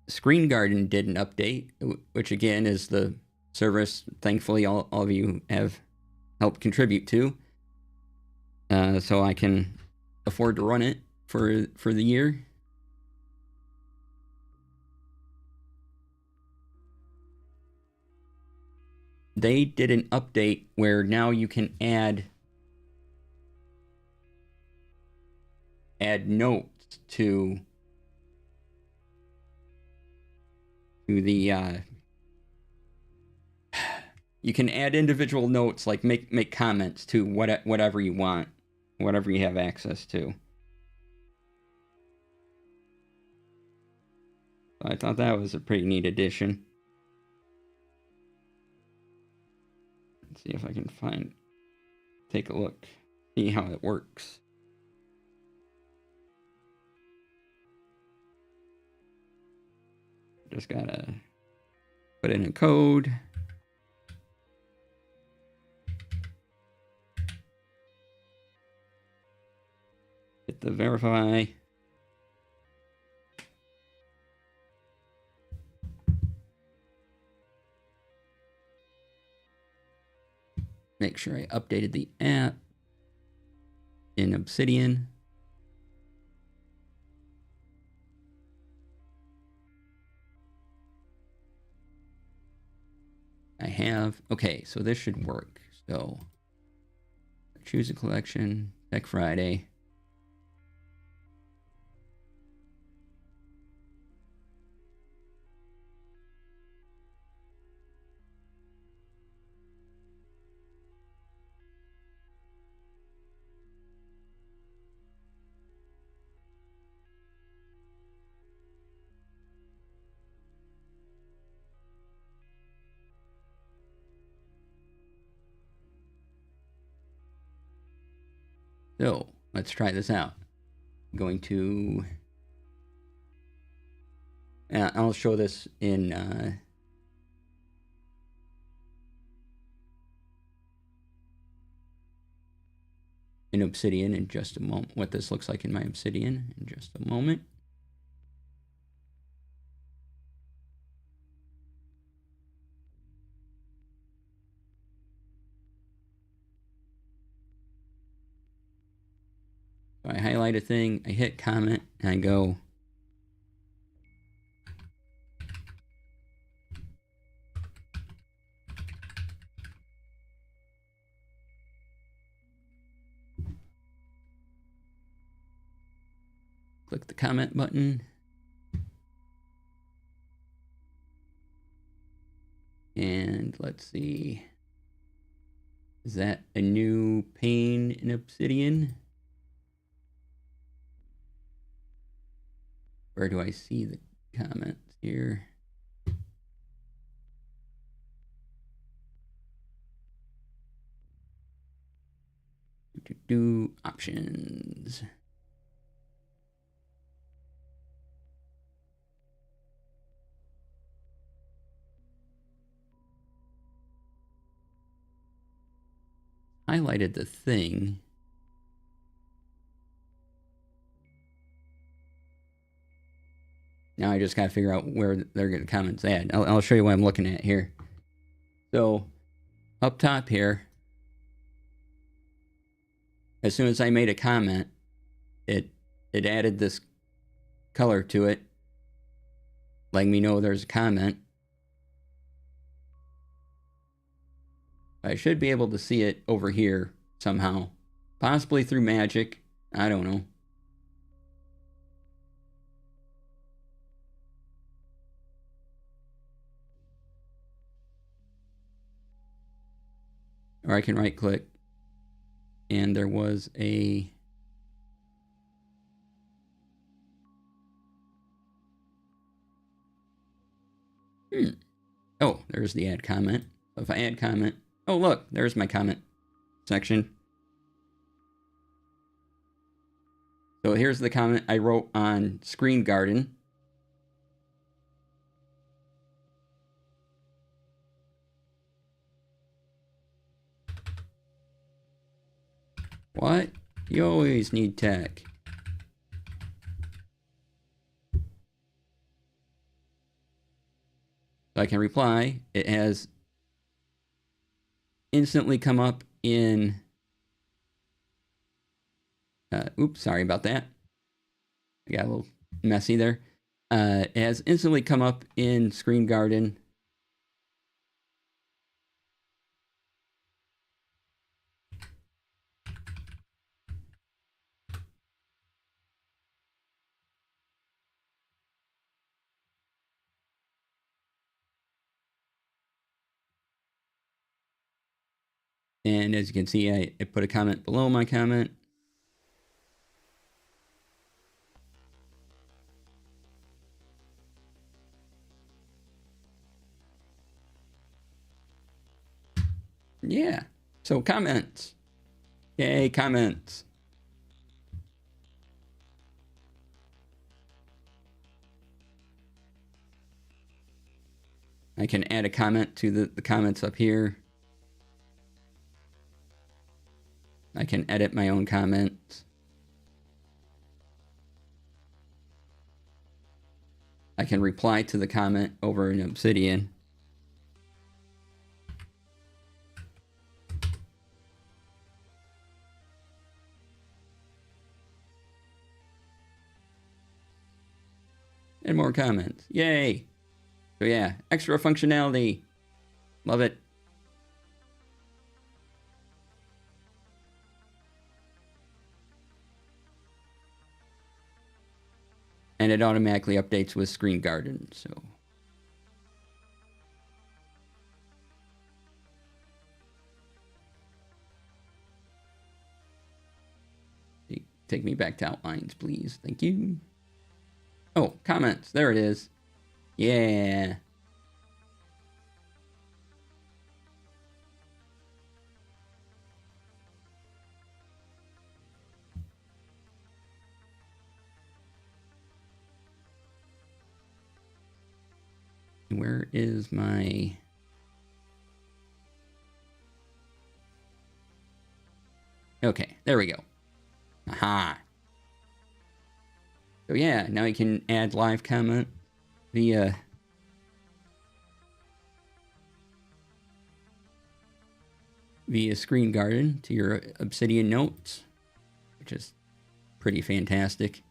Screen Garden did an update, which again is the service thankfully all of you have helped contribute to. So I can afford to run it for the year. They did an update where now you can add notes to the you can add individual notes, like make comments to whatever you want, whatever you have access to. I thought that was a pretty neat addition. Let's see if I can take a look, see how it works. Just gotta put in a code. Hit the verify. Make sure I updated the app in Obsidian. I have. Okay, so this should work. So choose a collection, Tech Friday. So let's try this out. I'm going to, I'll show this in Obsidian in just a moment, what this looks like in my Obsidian in just a moment. So I highlight a thing, I hit comment, and I go click the comment button. And let's see. Is that a new pane in Obsidian? Where do I see the comments here? Do options. Highlighted the thing. Now I just got to figure out where they're going to comments at. I'll show you what I'm looking at here. So up top here, as soon as I made a comment, it added this color to it, letting me know there's a comment. I should be able to see it over here somehow, possibly through magic. I don't know. Or I can right click, and there was a oh, there's the add comment. So if I add comment, oh look, there's my comment section. So here's the comment I wrote on Screen Garden. What? You always need tech. So I can reply. It has instantly come up in... oops, sorry about that. I got a little messy there. It has instantly come up in Screen Garden. And as you can see, I put a comment below my comment. Yeah. So comments. Yay, comments. I can add a comment to the comments up here. I can edit my own comments. I can reply to the comment over in Obsidian. And more comments. Yay! So yeah, extra functionality. Love it. And it automatically updates with Screen Garden, so. Take me back to outlines, please. Thank you. Oh, comments. There it is. Yeah. Where is my... Okay, there we go. Aha. So yeah, now you can add live comment via Screen Garden to your Obsidian notes, which is pretty fantastic.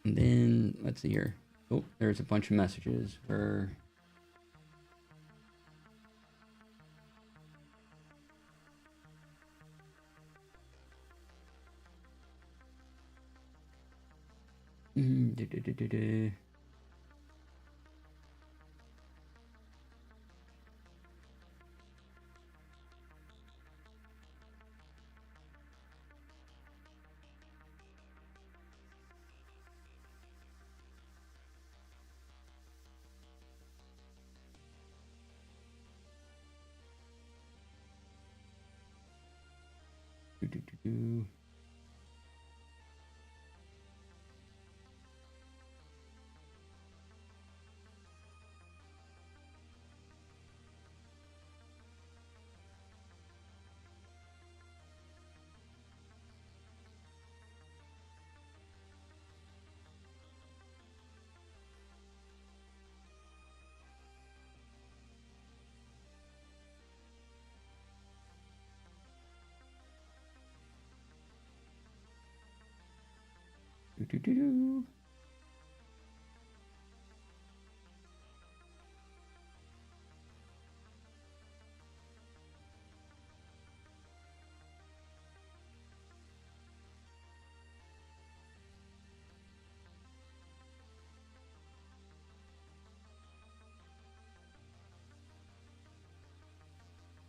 And then, let's see here. Oh, there's a bunch of messages for...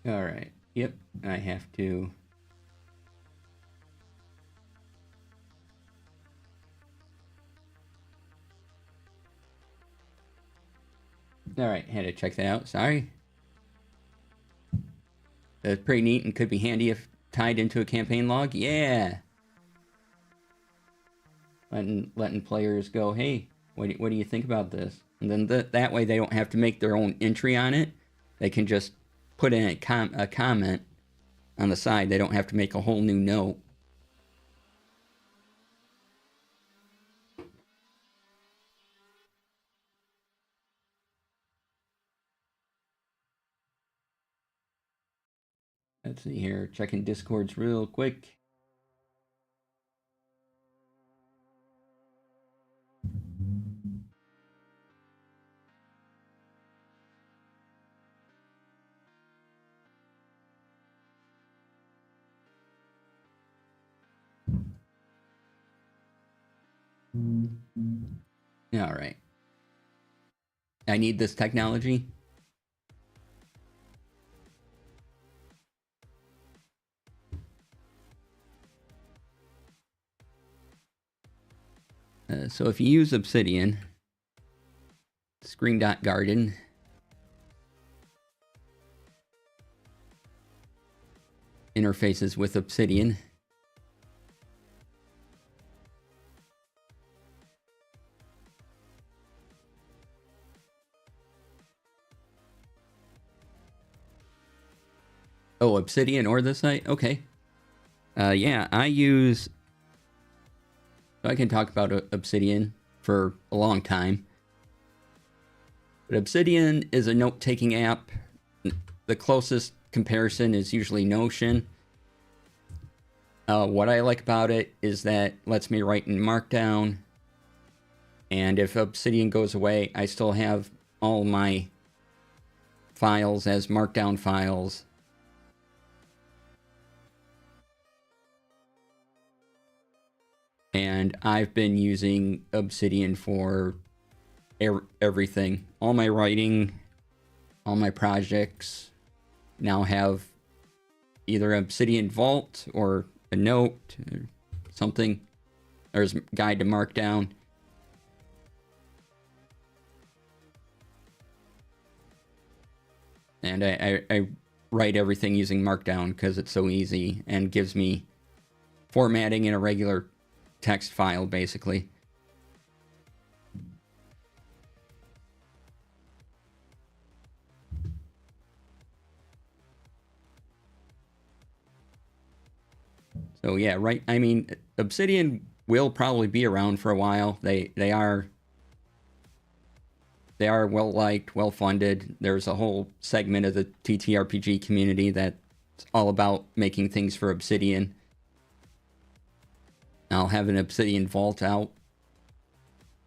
All right. Yep, I have to... All right, had to check that out. Sorry. That's pretty neat and could be handy if tied into a campaign log. Yeah. Letting players go, hey, what do you think about this? And then that way they don't have to make their own entry on it. They can just put in a comment on the side. They don't have to make a whole new note. Let's see here. Checking Discords real quick. All right. I need this technology. So if you use Obsidian, Screen.Garden, interfaces with Obsidian. Oh, Obsidian or the site? Okay. Yeah, I use... So I can talk about Obsidian for a long time. But Obsidian is a note-taking app. The closest comparison is usually Notion. What I like about it is that it lets me write in Markdown. And if Obsidian goes away, I still have all my files as Markdown files. And I've been using Obsidian for everything. All my writing, all my projects now have either Obsidian Vault or a note or something. There's a guide to Markdown. And I write everything using Markdown because it's so easy and gives me formatting in a regular text file, basically. So yeah, right. I mean, Obsidian will probably be around for a while. They are well liked, well funded. There's a whole segment of the TTRPG community that's all about making things for Obsidian. I'll have an Obsidian Vault out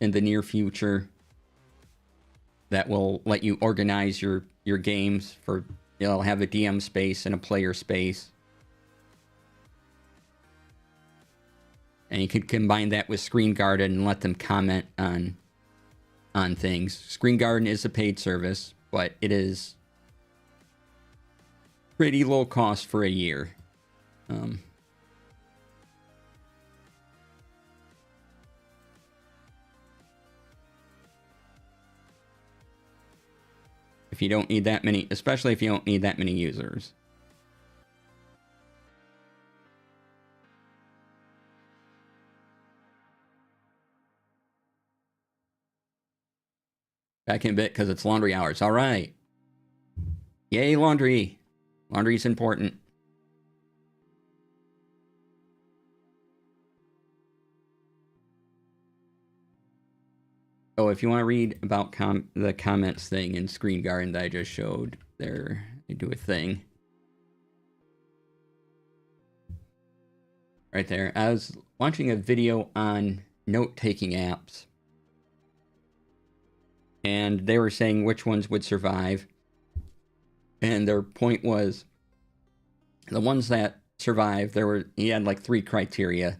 in the near future that will let you organize your games for, you'll have a DM space and a player space. And you could combine that with Screen Garden and let them comment on things. Screen Garden is a paid service, but it is pretty low cost for a year. If you don't need that many, especially if you don't need that many users. Back in a bit because it's laundry hours. All right. Yay, laundry. Laundry's important. Oh, if you want to read about the comments thing in Screen Garden that I just showed, there they do a thing. Right there. I was watching a video on note-taking apps. And they were saying which ones would survive. And their point was the ones that survived, he had like 3 criteria.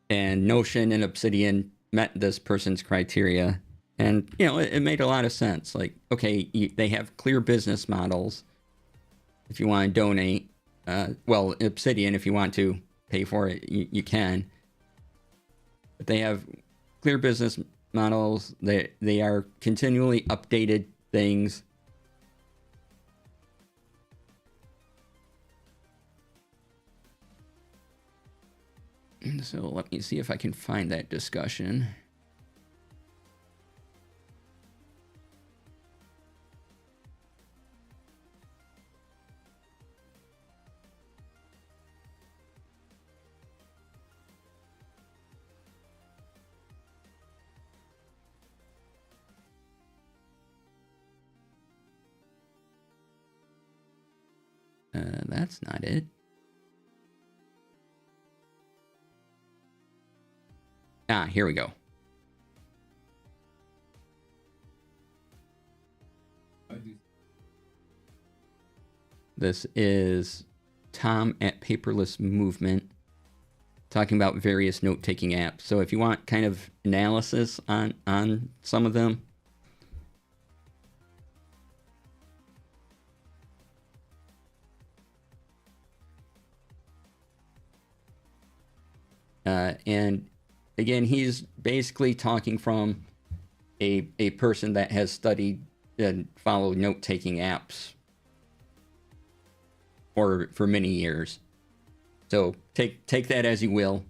And Notion and Obsidian met this person's criteria. And, you know, it made a lot of sense. Like, okay, they have clear business models. If you want to donate, well, Obsidian, if you want to pay for it, you can. But they have clear business models. They are continually updated things. So let me see if I can find that discussion. That's not it. Ah, here we go. This is Tom at Paperless Movement talking about various note-taking apps. So if you want kind of analysis on some of them, and again, he's basically talking from a person that has studied and followed note-taking apps for many years. So take that as you will.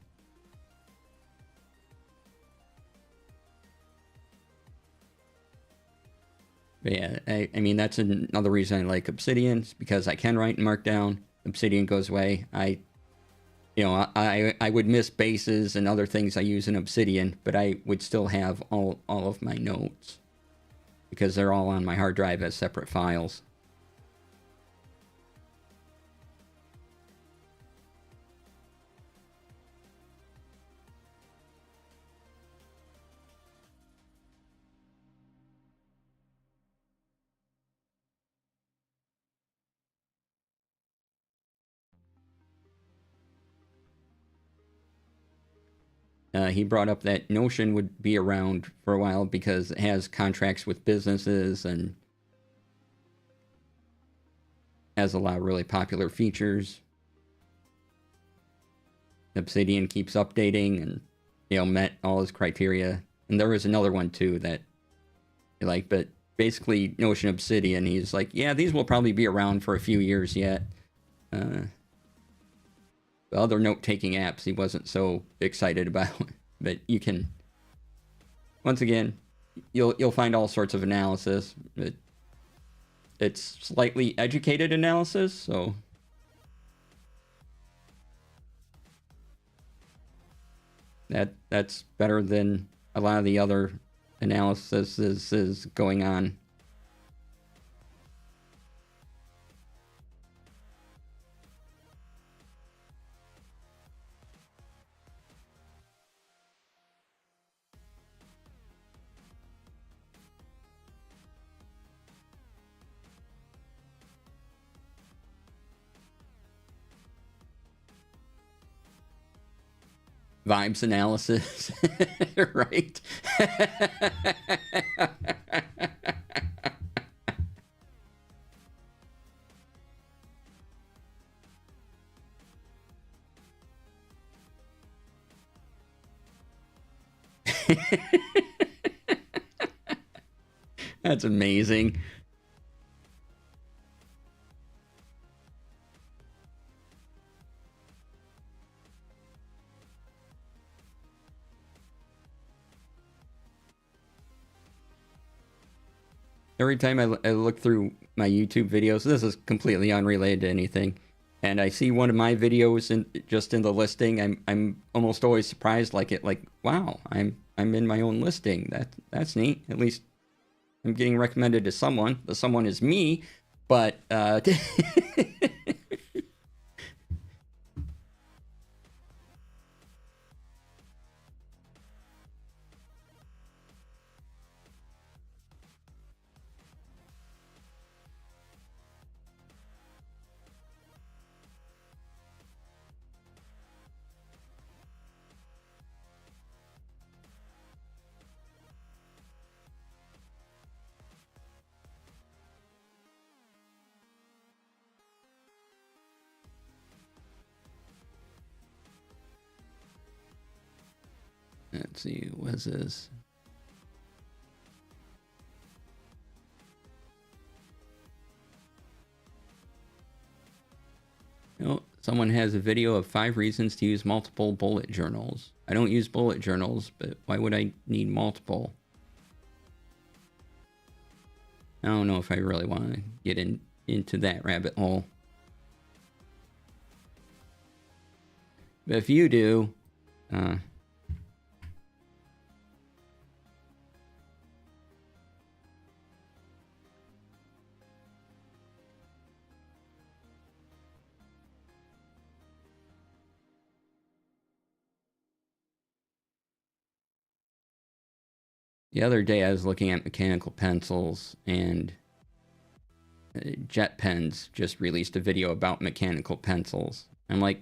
But yeah, I mean, that's another reason I like Obsidian, because I can write in Markdown. Obsidian goes away. I would miss bases and other things I use in Obsidian, but I would still have all of my notes because they're all on my hard drive as separate files. he brought up that Notion would be around for a while because it has contracts with businesses and has a lot of really popular features. Obsidian keeps updating and, met all his criteria. And there was another one too that he liked, but basically Notion Obsidian, he's like, yeah, these will probably be around for a few years yet. The other note-taking apps he wasn't so excited about. But you can, once again, you'll find all sorts of analysis. It's slightly educated analysis, so that's better than a lot of the other analysis is going on. Vibes analysis, right? That's amazing. Every time I look through my YouTube videos, this is completely unrelated to anything, and I see one of my videos just in the listing, I'm almost always surprised, like wow, I'm in my own listing. That's neat. At least I'm getting recommended to someone. The someone is me, but let's see, what is this? Oh, someone has a video of 5 reasons to use multiple bullet journals. I don't use bullet journals, but why would I need multiple? I don't know if I really want to get into that rabbit hole. But if you do, the other day I was looking at mechanical pencils, and Jet Pens just released a video about mechanical pencils. I'm like,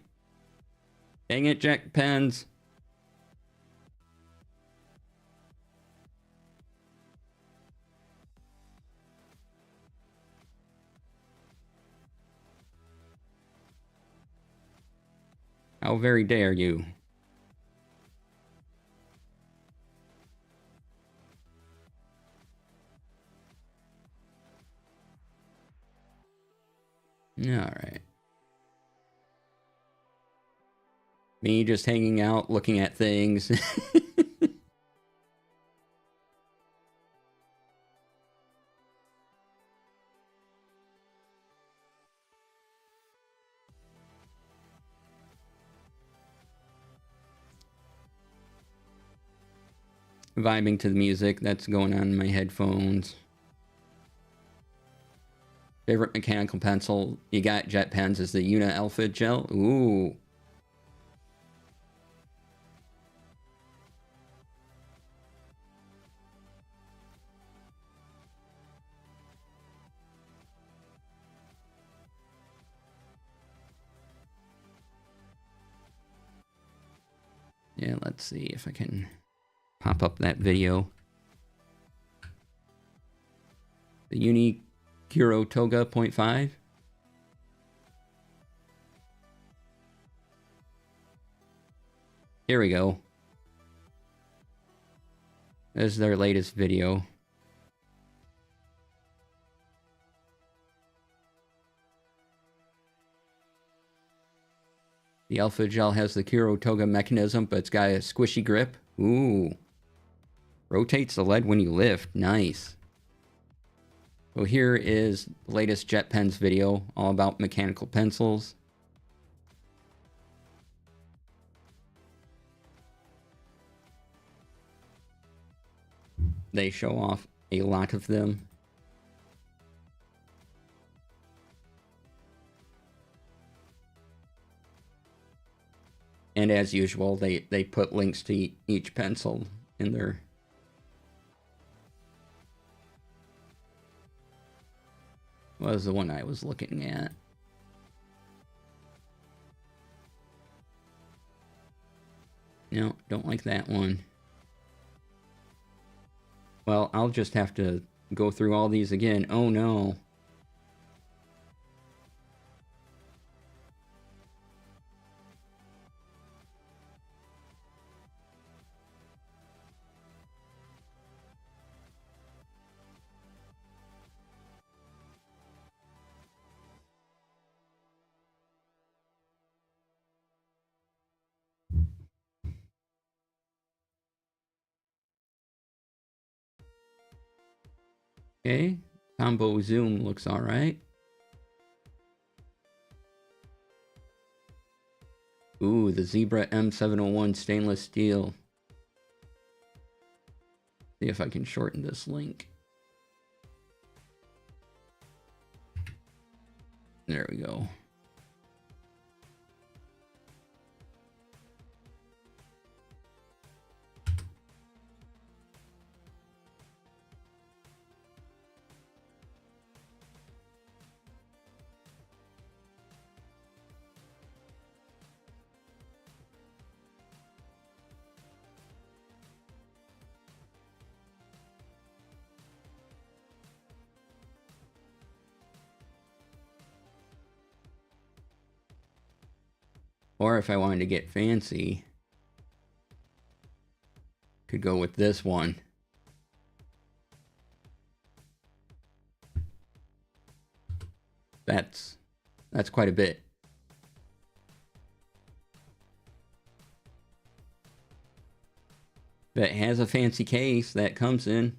dang it, Jet Pens. How very dare you? Alright. Me just hanging out, looking at things. Vibing to the music that's going on in my headphones. Favorite mechanical pencil you got, Jet Pens, is the Una Alpha Gel. Ooh. Yeah, let's see if I can pop up that video. The Uni Kuro Toga 0.5. Here we go. This is their latest video. The Alpha Gel has the Kuro Toga mechanism, but it's got a squishy grip. Ooh. Rotates the lead when you lift. Nice. So here is the latest Jet Pens video, all about mechanical pencils. They show off a lot of them. And as usual, they put links to each pencil in there. What was the one I was looking at? No, don't like that one. Well, I'll just have to go through all these again. Oh no. Okay, combo zoom looks all right. Ooh, the Zebra M701 stainless steel. See if I can shorten this link. There we go. Or if I wanted to get fancy, could go with this one. That's quite a bit. But it has a fancy case that comes in.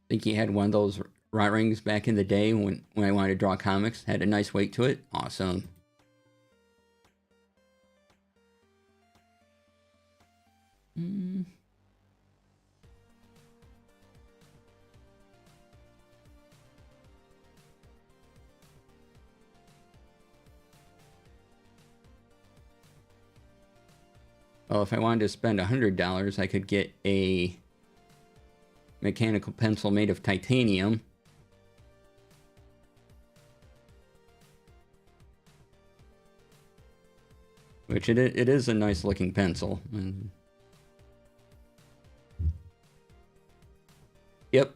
I think he had one of those rot rings back in the day when I wanted to draw comics. Had a nice weight to it. Awesome. Well, if I wanted to spend $100, I could get a mechanical pencil made of titanium. Which it is a nice looking pencil. Yep.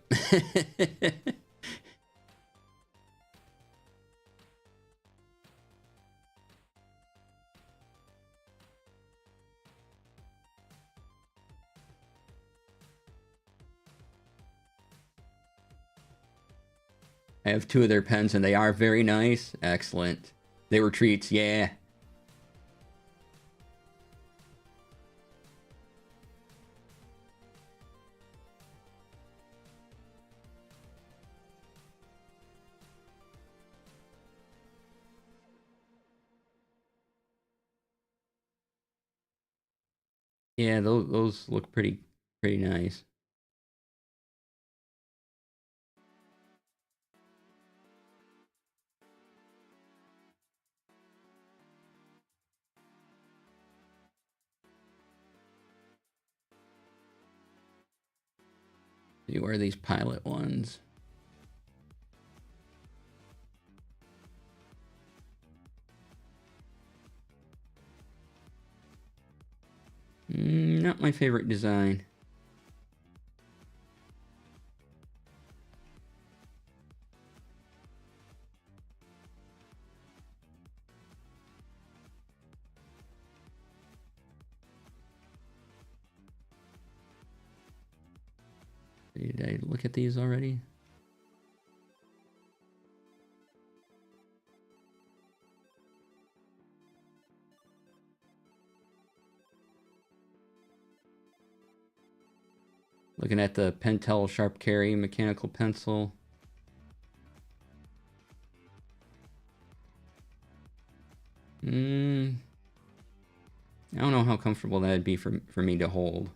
I have two of their pens and they are very nice. Excellent. They were treats, yeah. Yeah, those look pretty nice. See, where are these pilot ones? Not my favorite design. Did I look at these already? Looking at the Pentel Sharp Carry mechanical pencil. I don't know how comfortable that'd be for me to hold.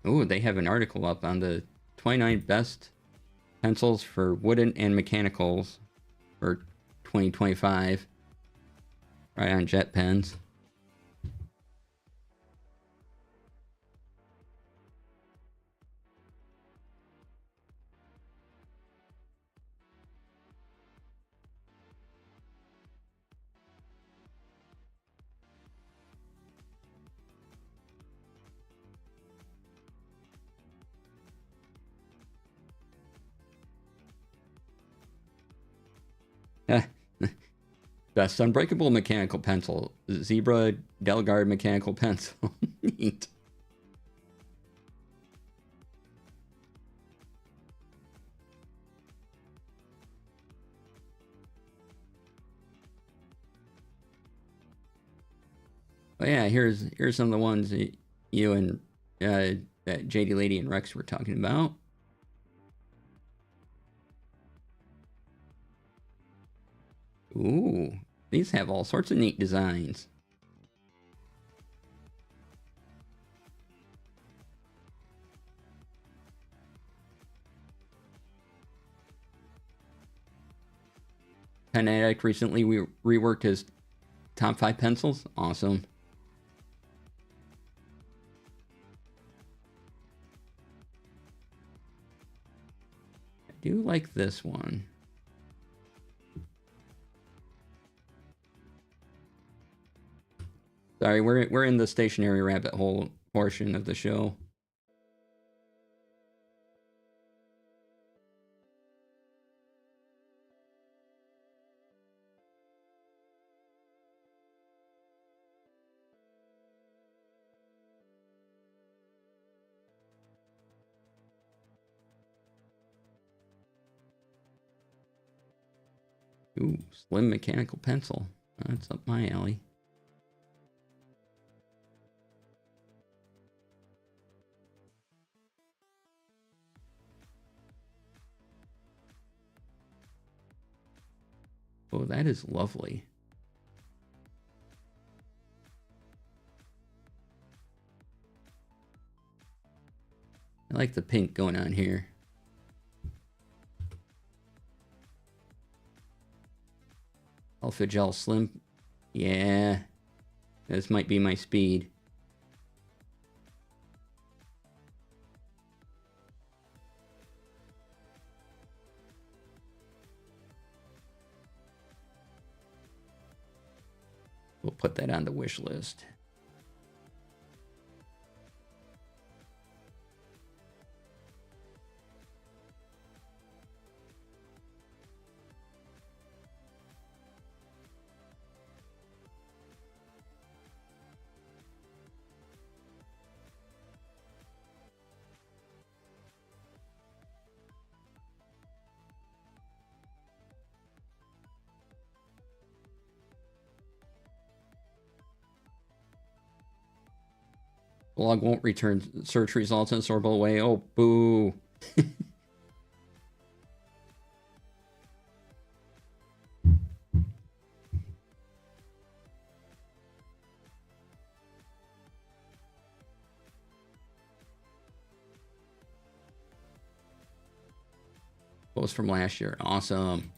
Oh, they have an article up on the 29 best pencils for wooden and mechanicals for 2025. Right on Jet Pens. Best unbreakable mechanical pencil. Zebra Delgard mechanical pencil. Neat. Oh yeah, here's some of the ones that you and that JD Lady and Rex were talking about. Ooh, these have all sorts of neat designs. Pen Addict recently reworked his top 5 pencils. Awesome. I do like this one. Sorry, we're in the stationary rabbit hole portion of the show. Ooh, slim mechanical pencil. That's up my alley. Oh, that is lovely. I like the pink going on here. Alpha Gel Slim. Yeah. This might be my speed. We'll put that on the wish list. Blog won't return search results in sortable way. Oh, boo. Post from last year. Awesome.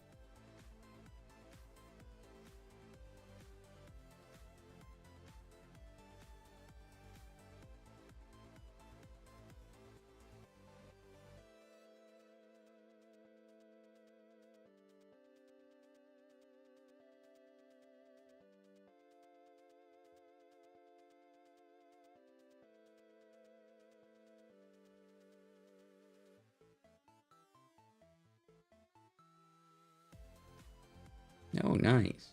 Oh, nice.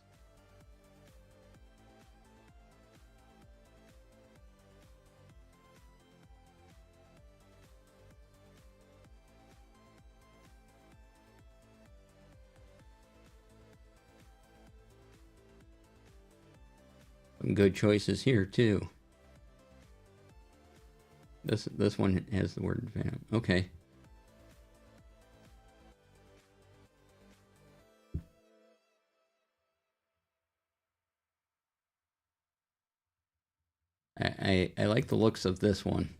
Some good choices here too. This one has the word Venom. Okay. I like the looks of this one.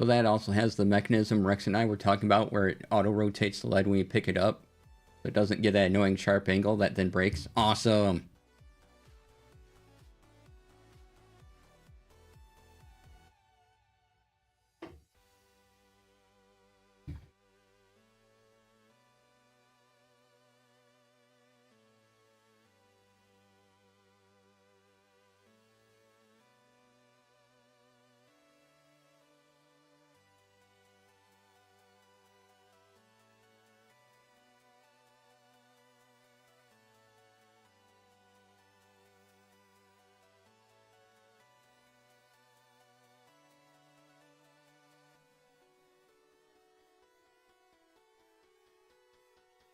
So that also has the mechanism Rex and I were talking about where it auto-rotates the lead when you pick it up. So it doesn't get that annoying sharp angle that then breaks. Awesome!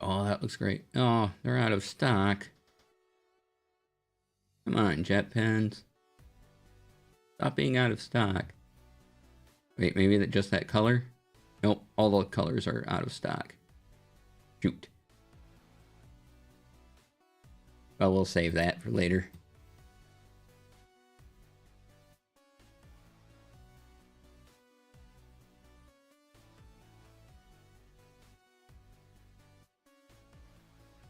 Oh, that looks great. Oh, they're out of stock. Come on, jet pens. Stop being out of stock. Wait, maybe that just that color? Nope, all the colors are out of stock. Shoot. Well, we'll save that for later.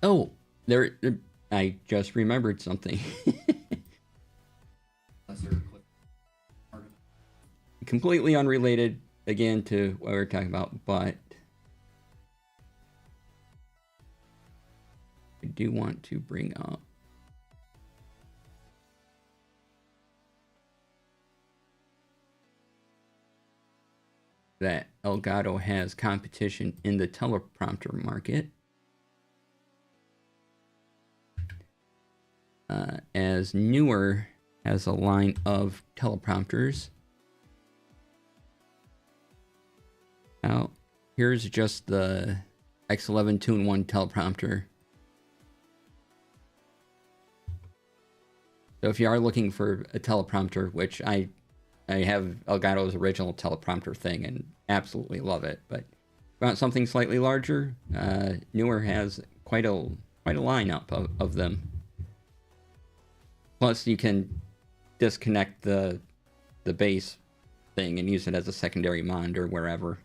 Oh, I just remembered something. Completely unrelated, again, to what we were talking about, but I do want to bring up that Elgato has competition in the teleprompter market. As Newer has a line of teleprompters. Now, here's just the X11 2-in-1 teleprompter. So if you are looking for a teleprompter, which I have Elgato's original teleprompter thing and absolutely love it, but if you want something slightly larger, Newer has quite a lineup of them. Plus, you can disconnect the base thing and use it as a secondary monitor wherever.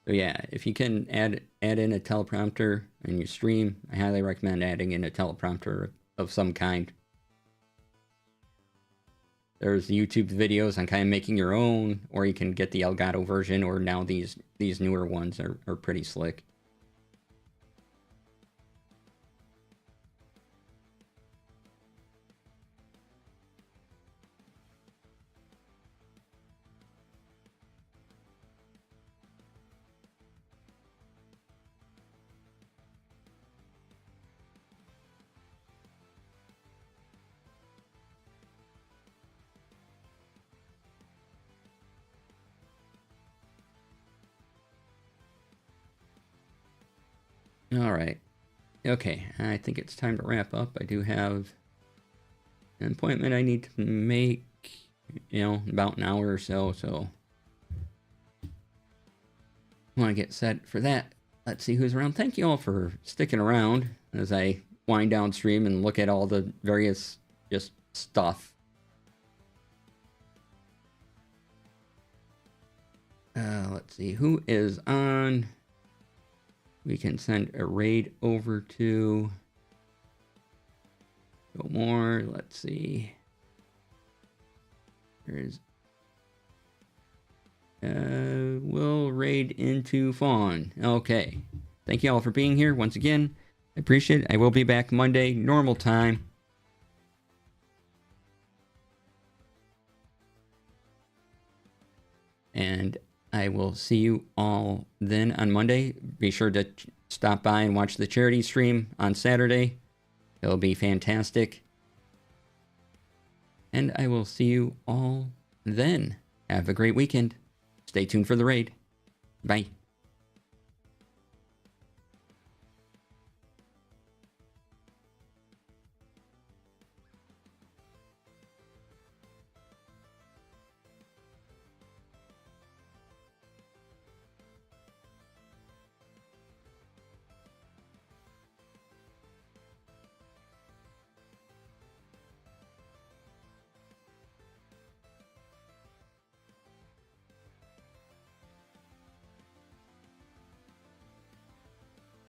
So yeah, if you can add in a teleprompter in your stream, I highly recommend adding in a teleprompter of some kind. There's YouTube videos on kind of making your own, or you can get the Elgato version, or now these newer ones are pretty slick. All right. Okay, I think it's time to wrap up. I do have an appointment I need to make, about an hour or so, so I want to get set for that. Let's see who's around. Thank you all for sticking around as I wind downstream and look at all the various just stuff. Let's see who is on. We can send a raid over to. Go more. Let's see. There's. We'll raid into Fawn. Okay. Thank you all for being here once again. I appreciate it. I will be back Monday, normal time. And I will see you all then on Monday. Be sure to stop by and watch the charity stream on Saturday. It'll be fantastic. And I will see you all then. Have a great weekend. Stay tuned for the raid. Bye.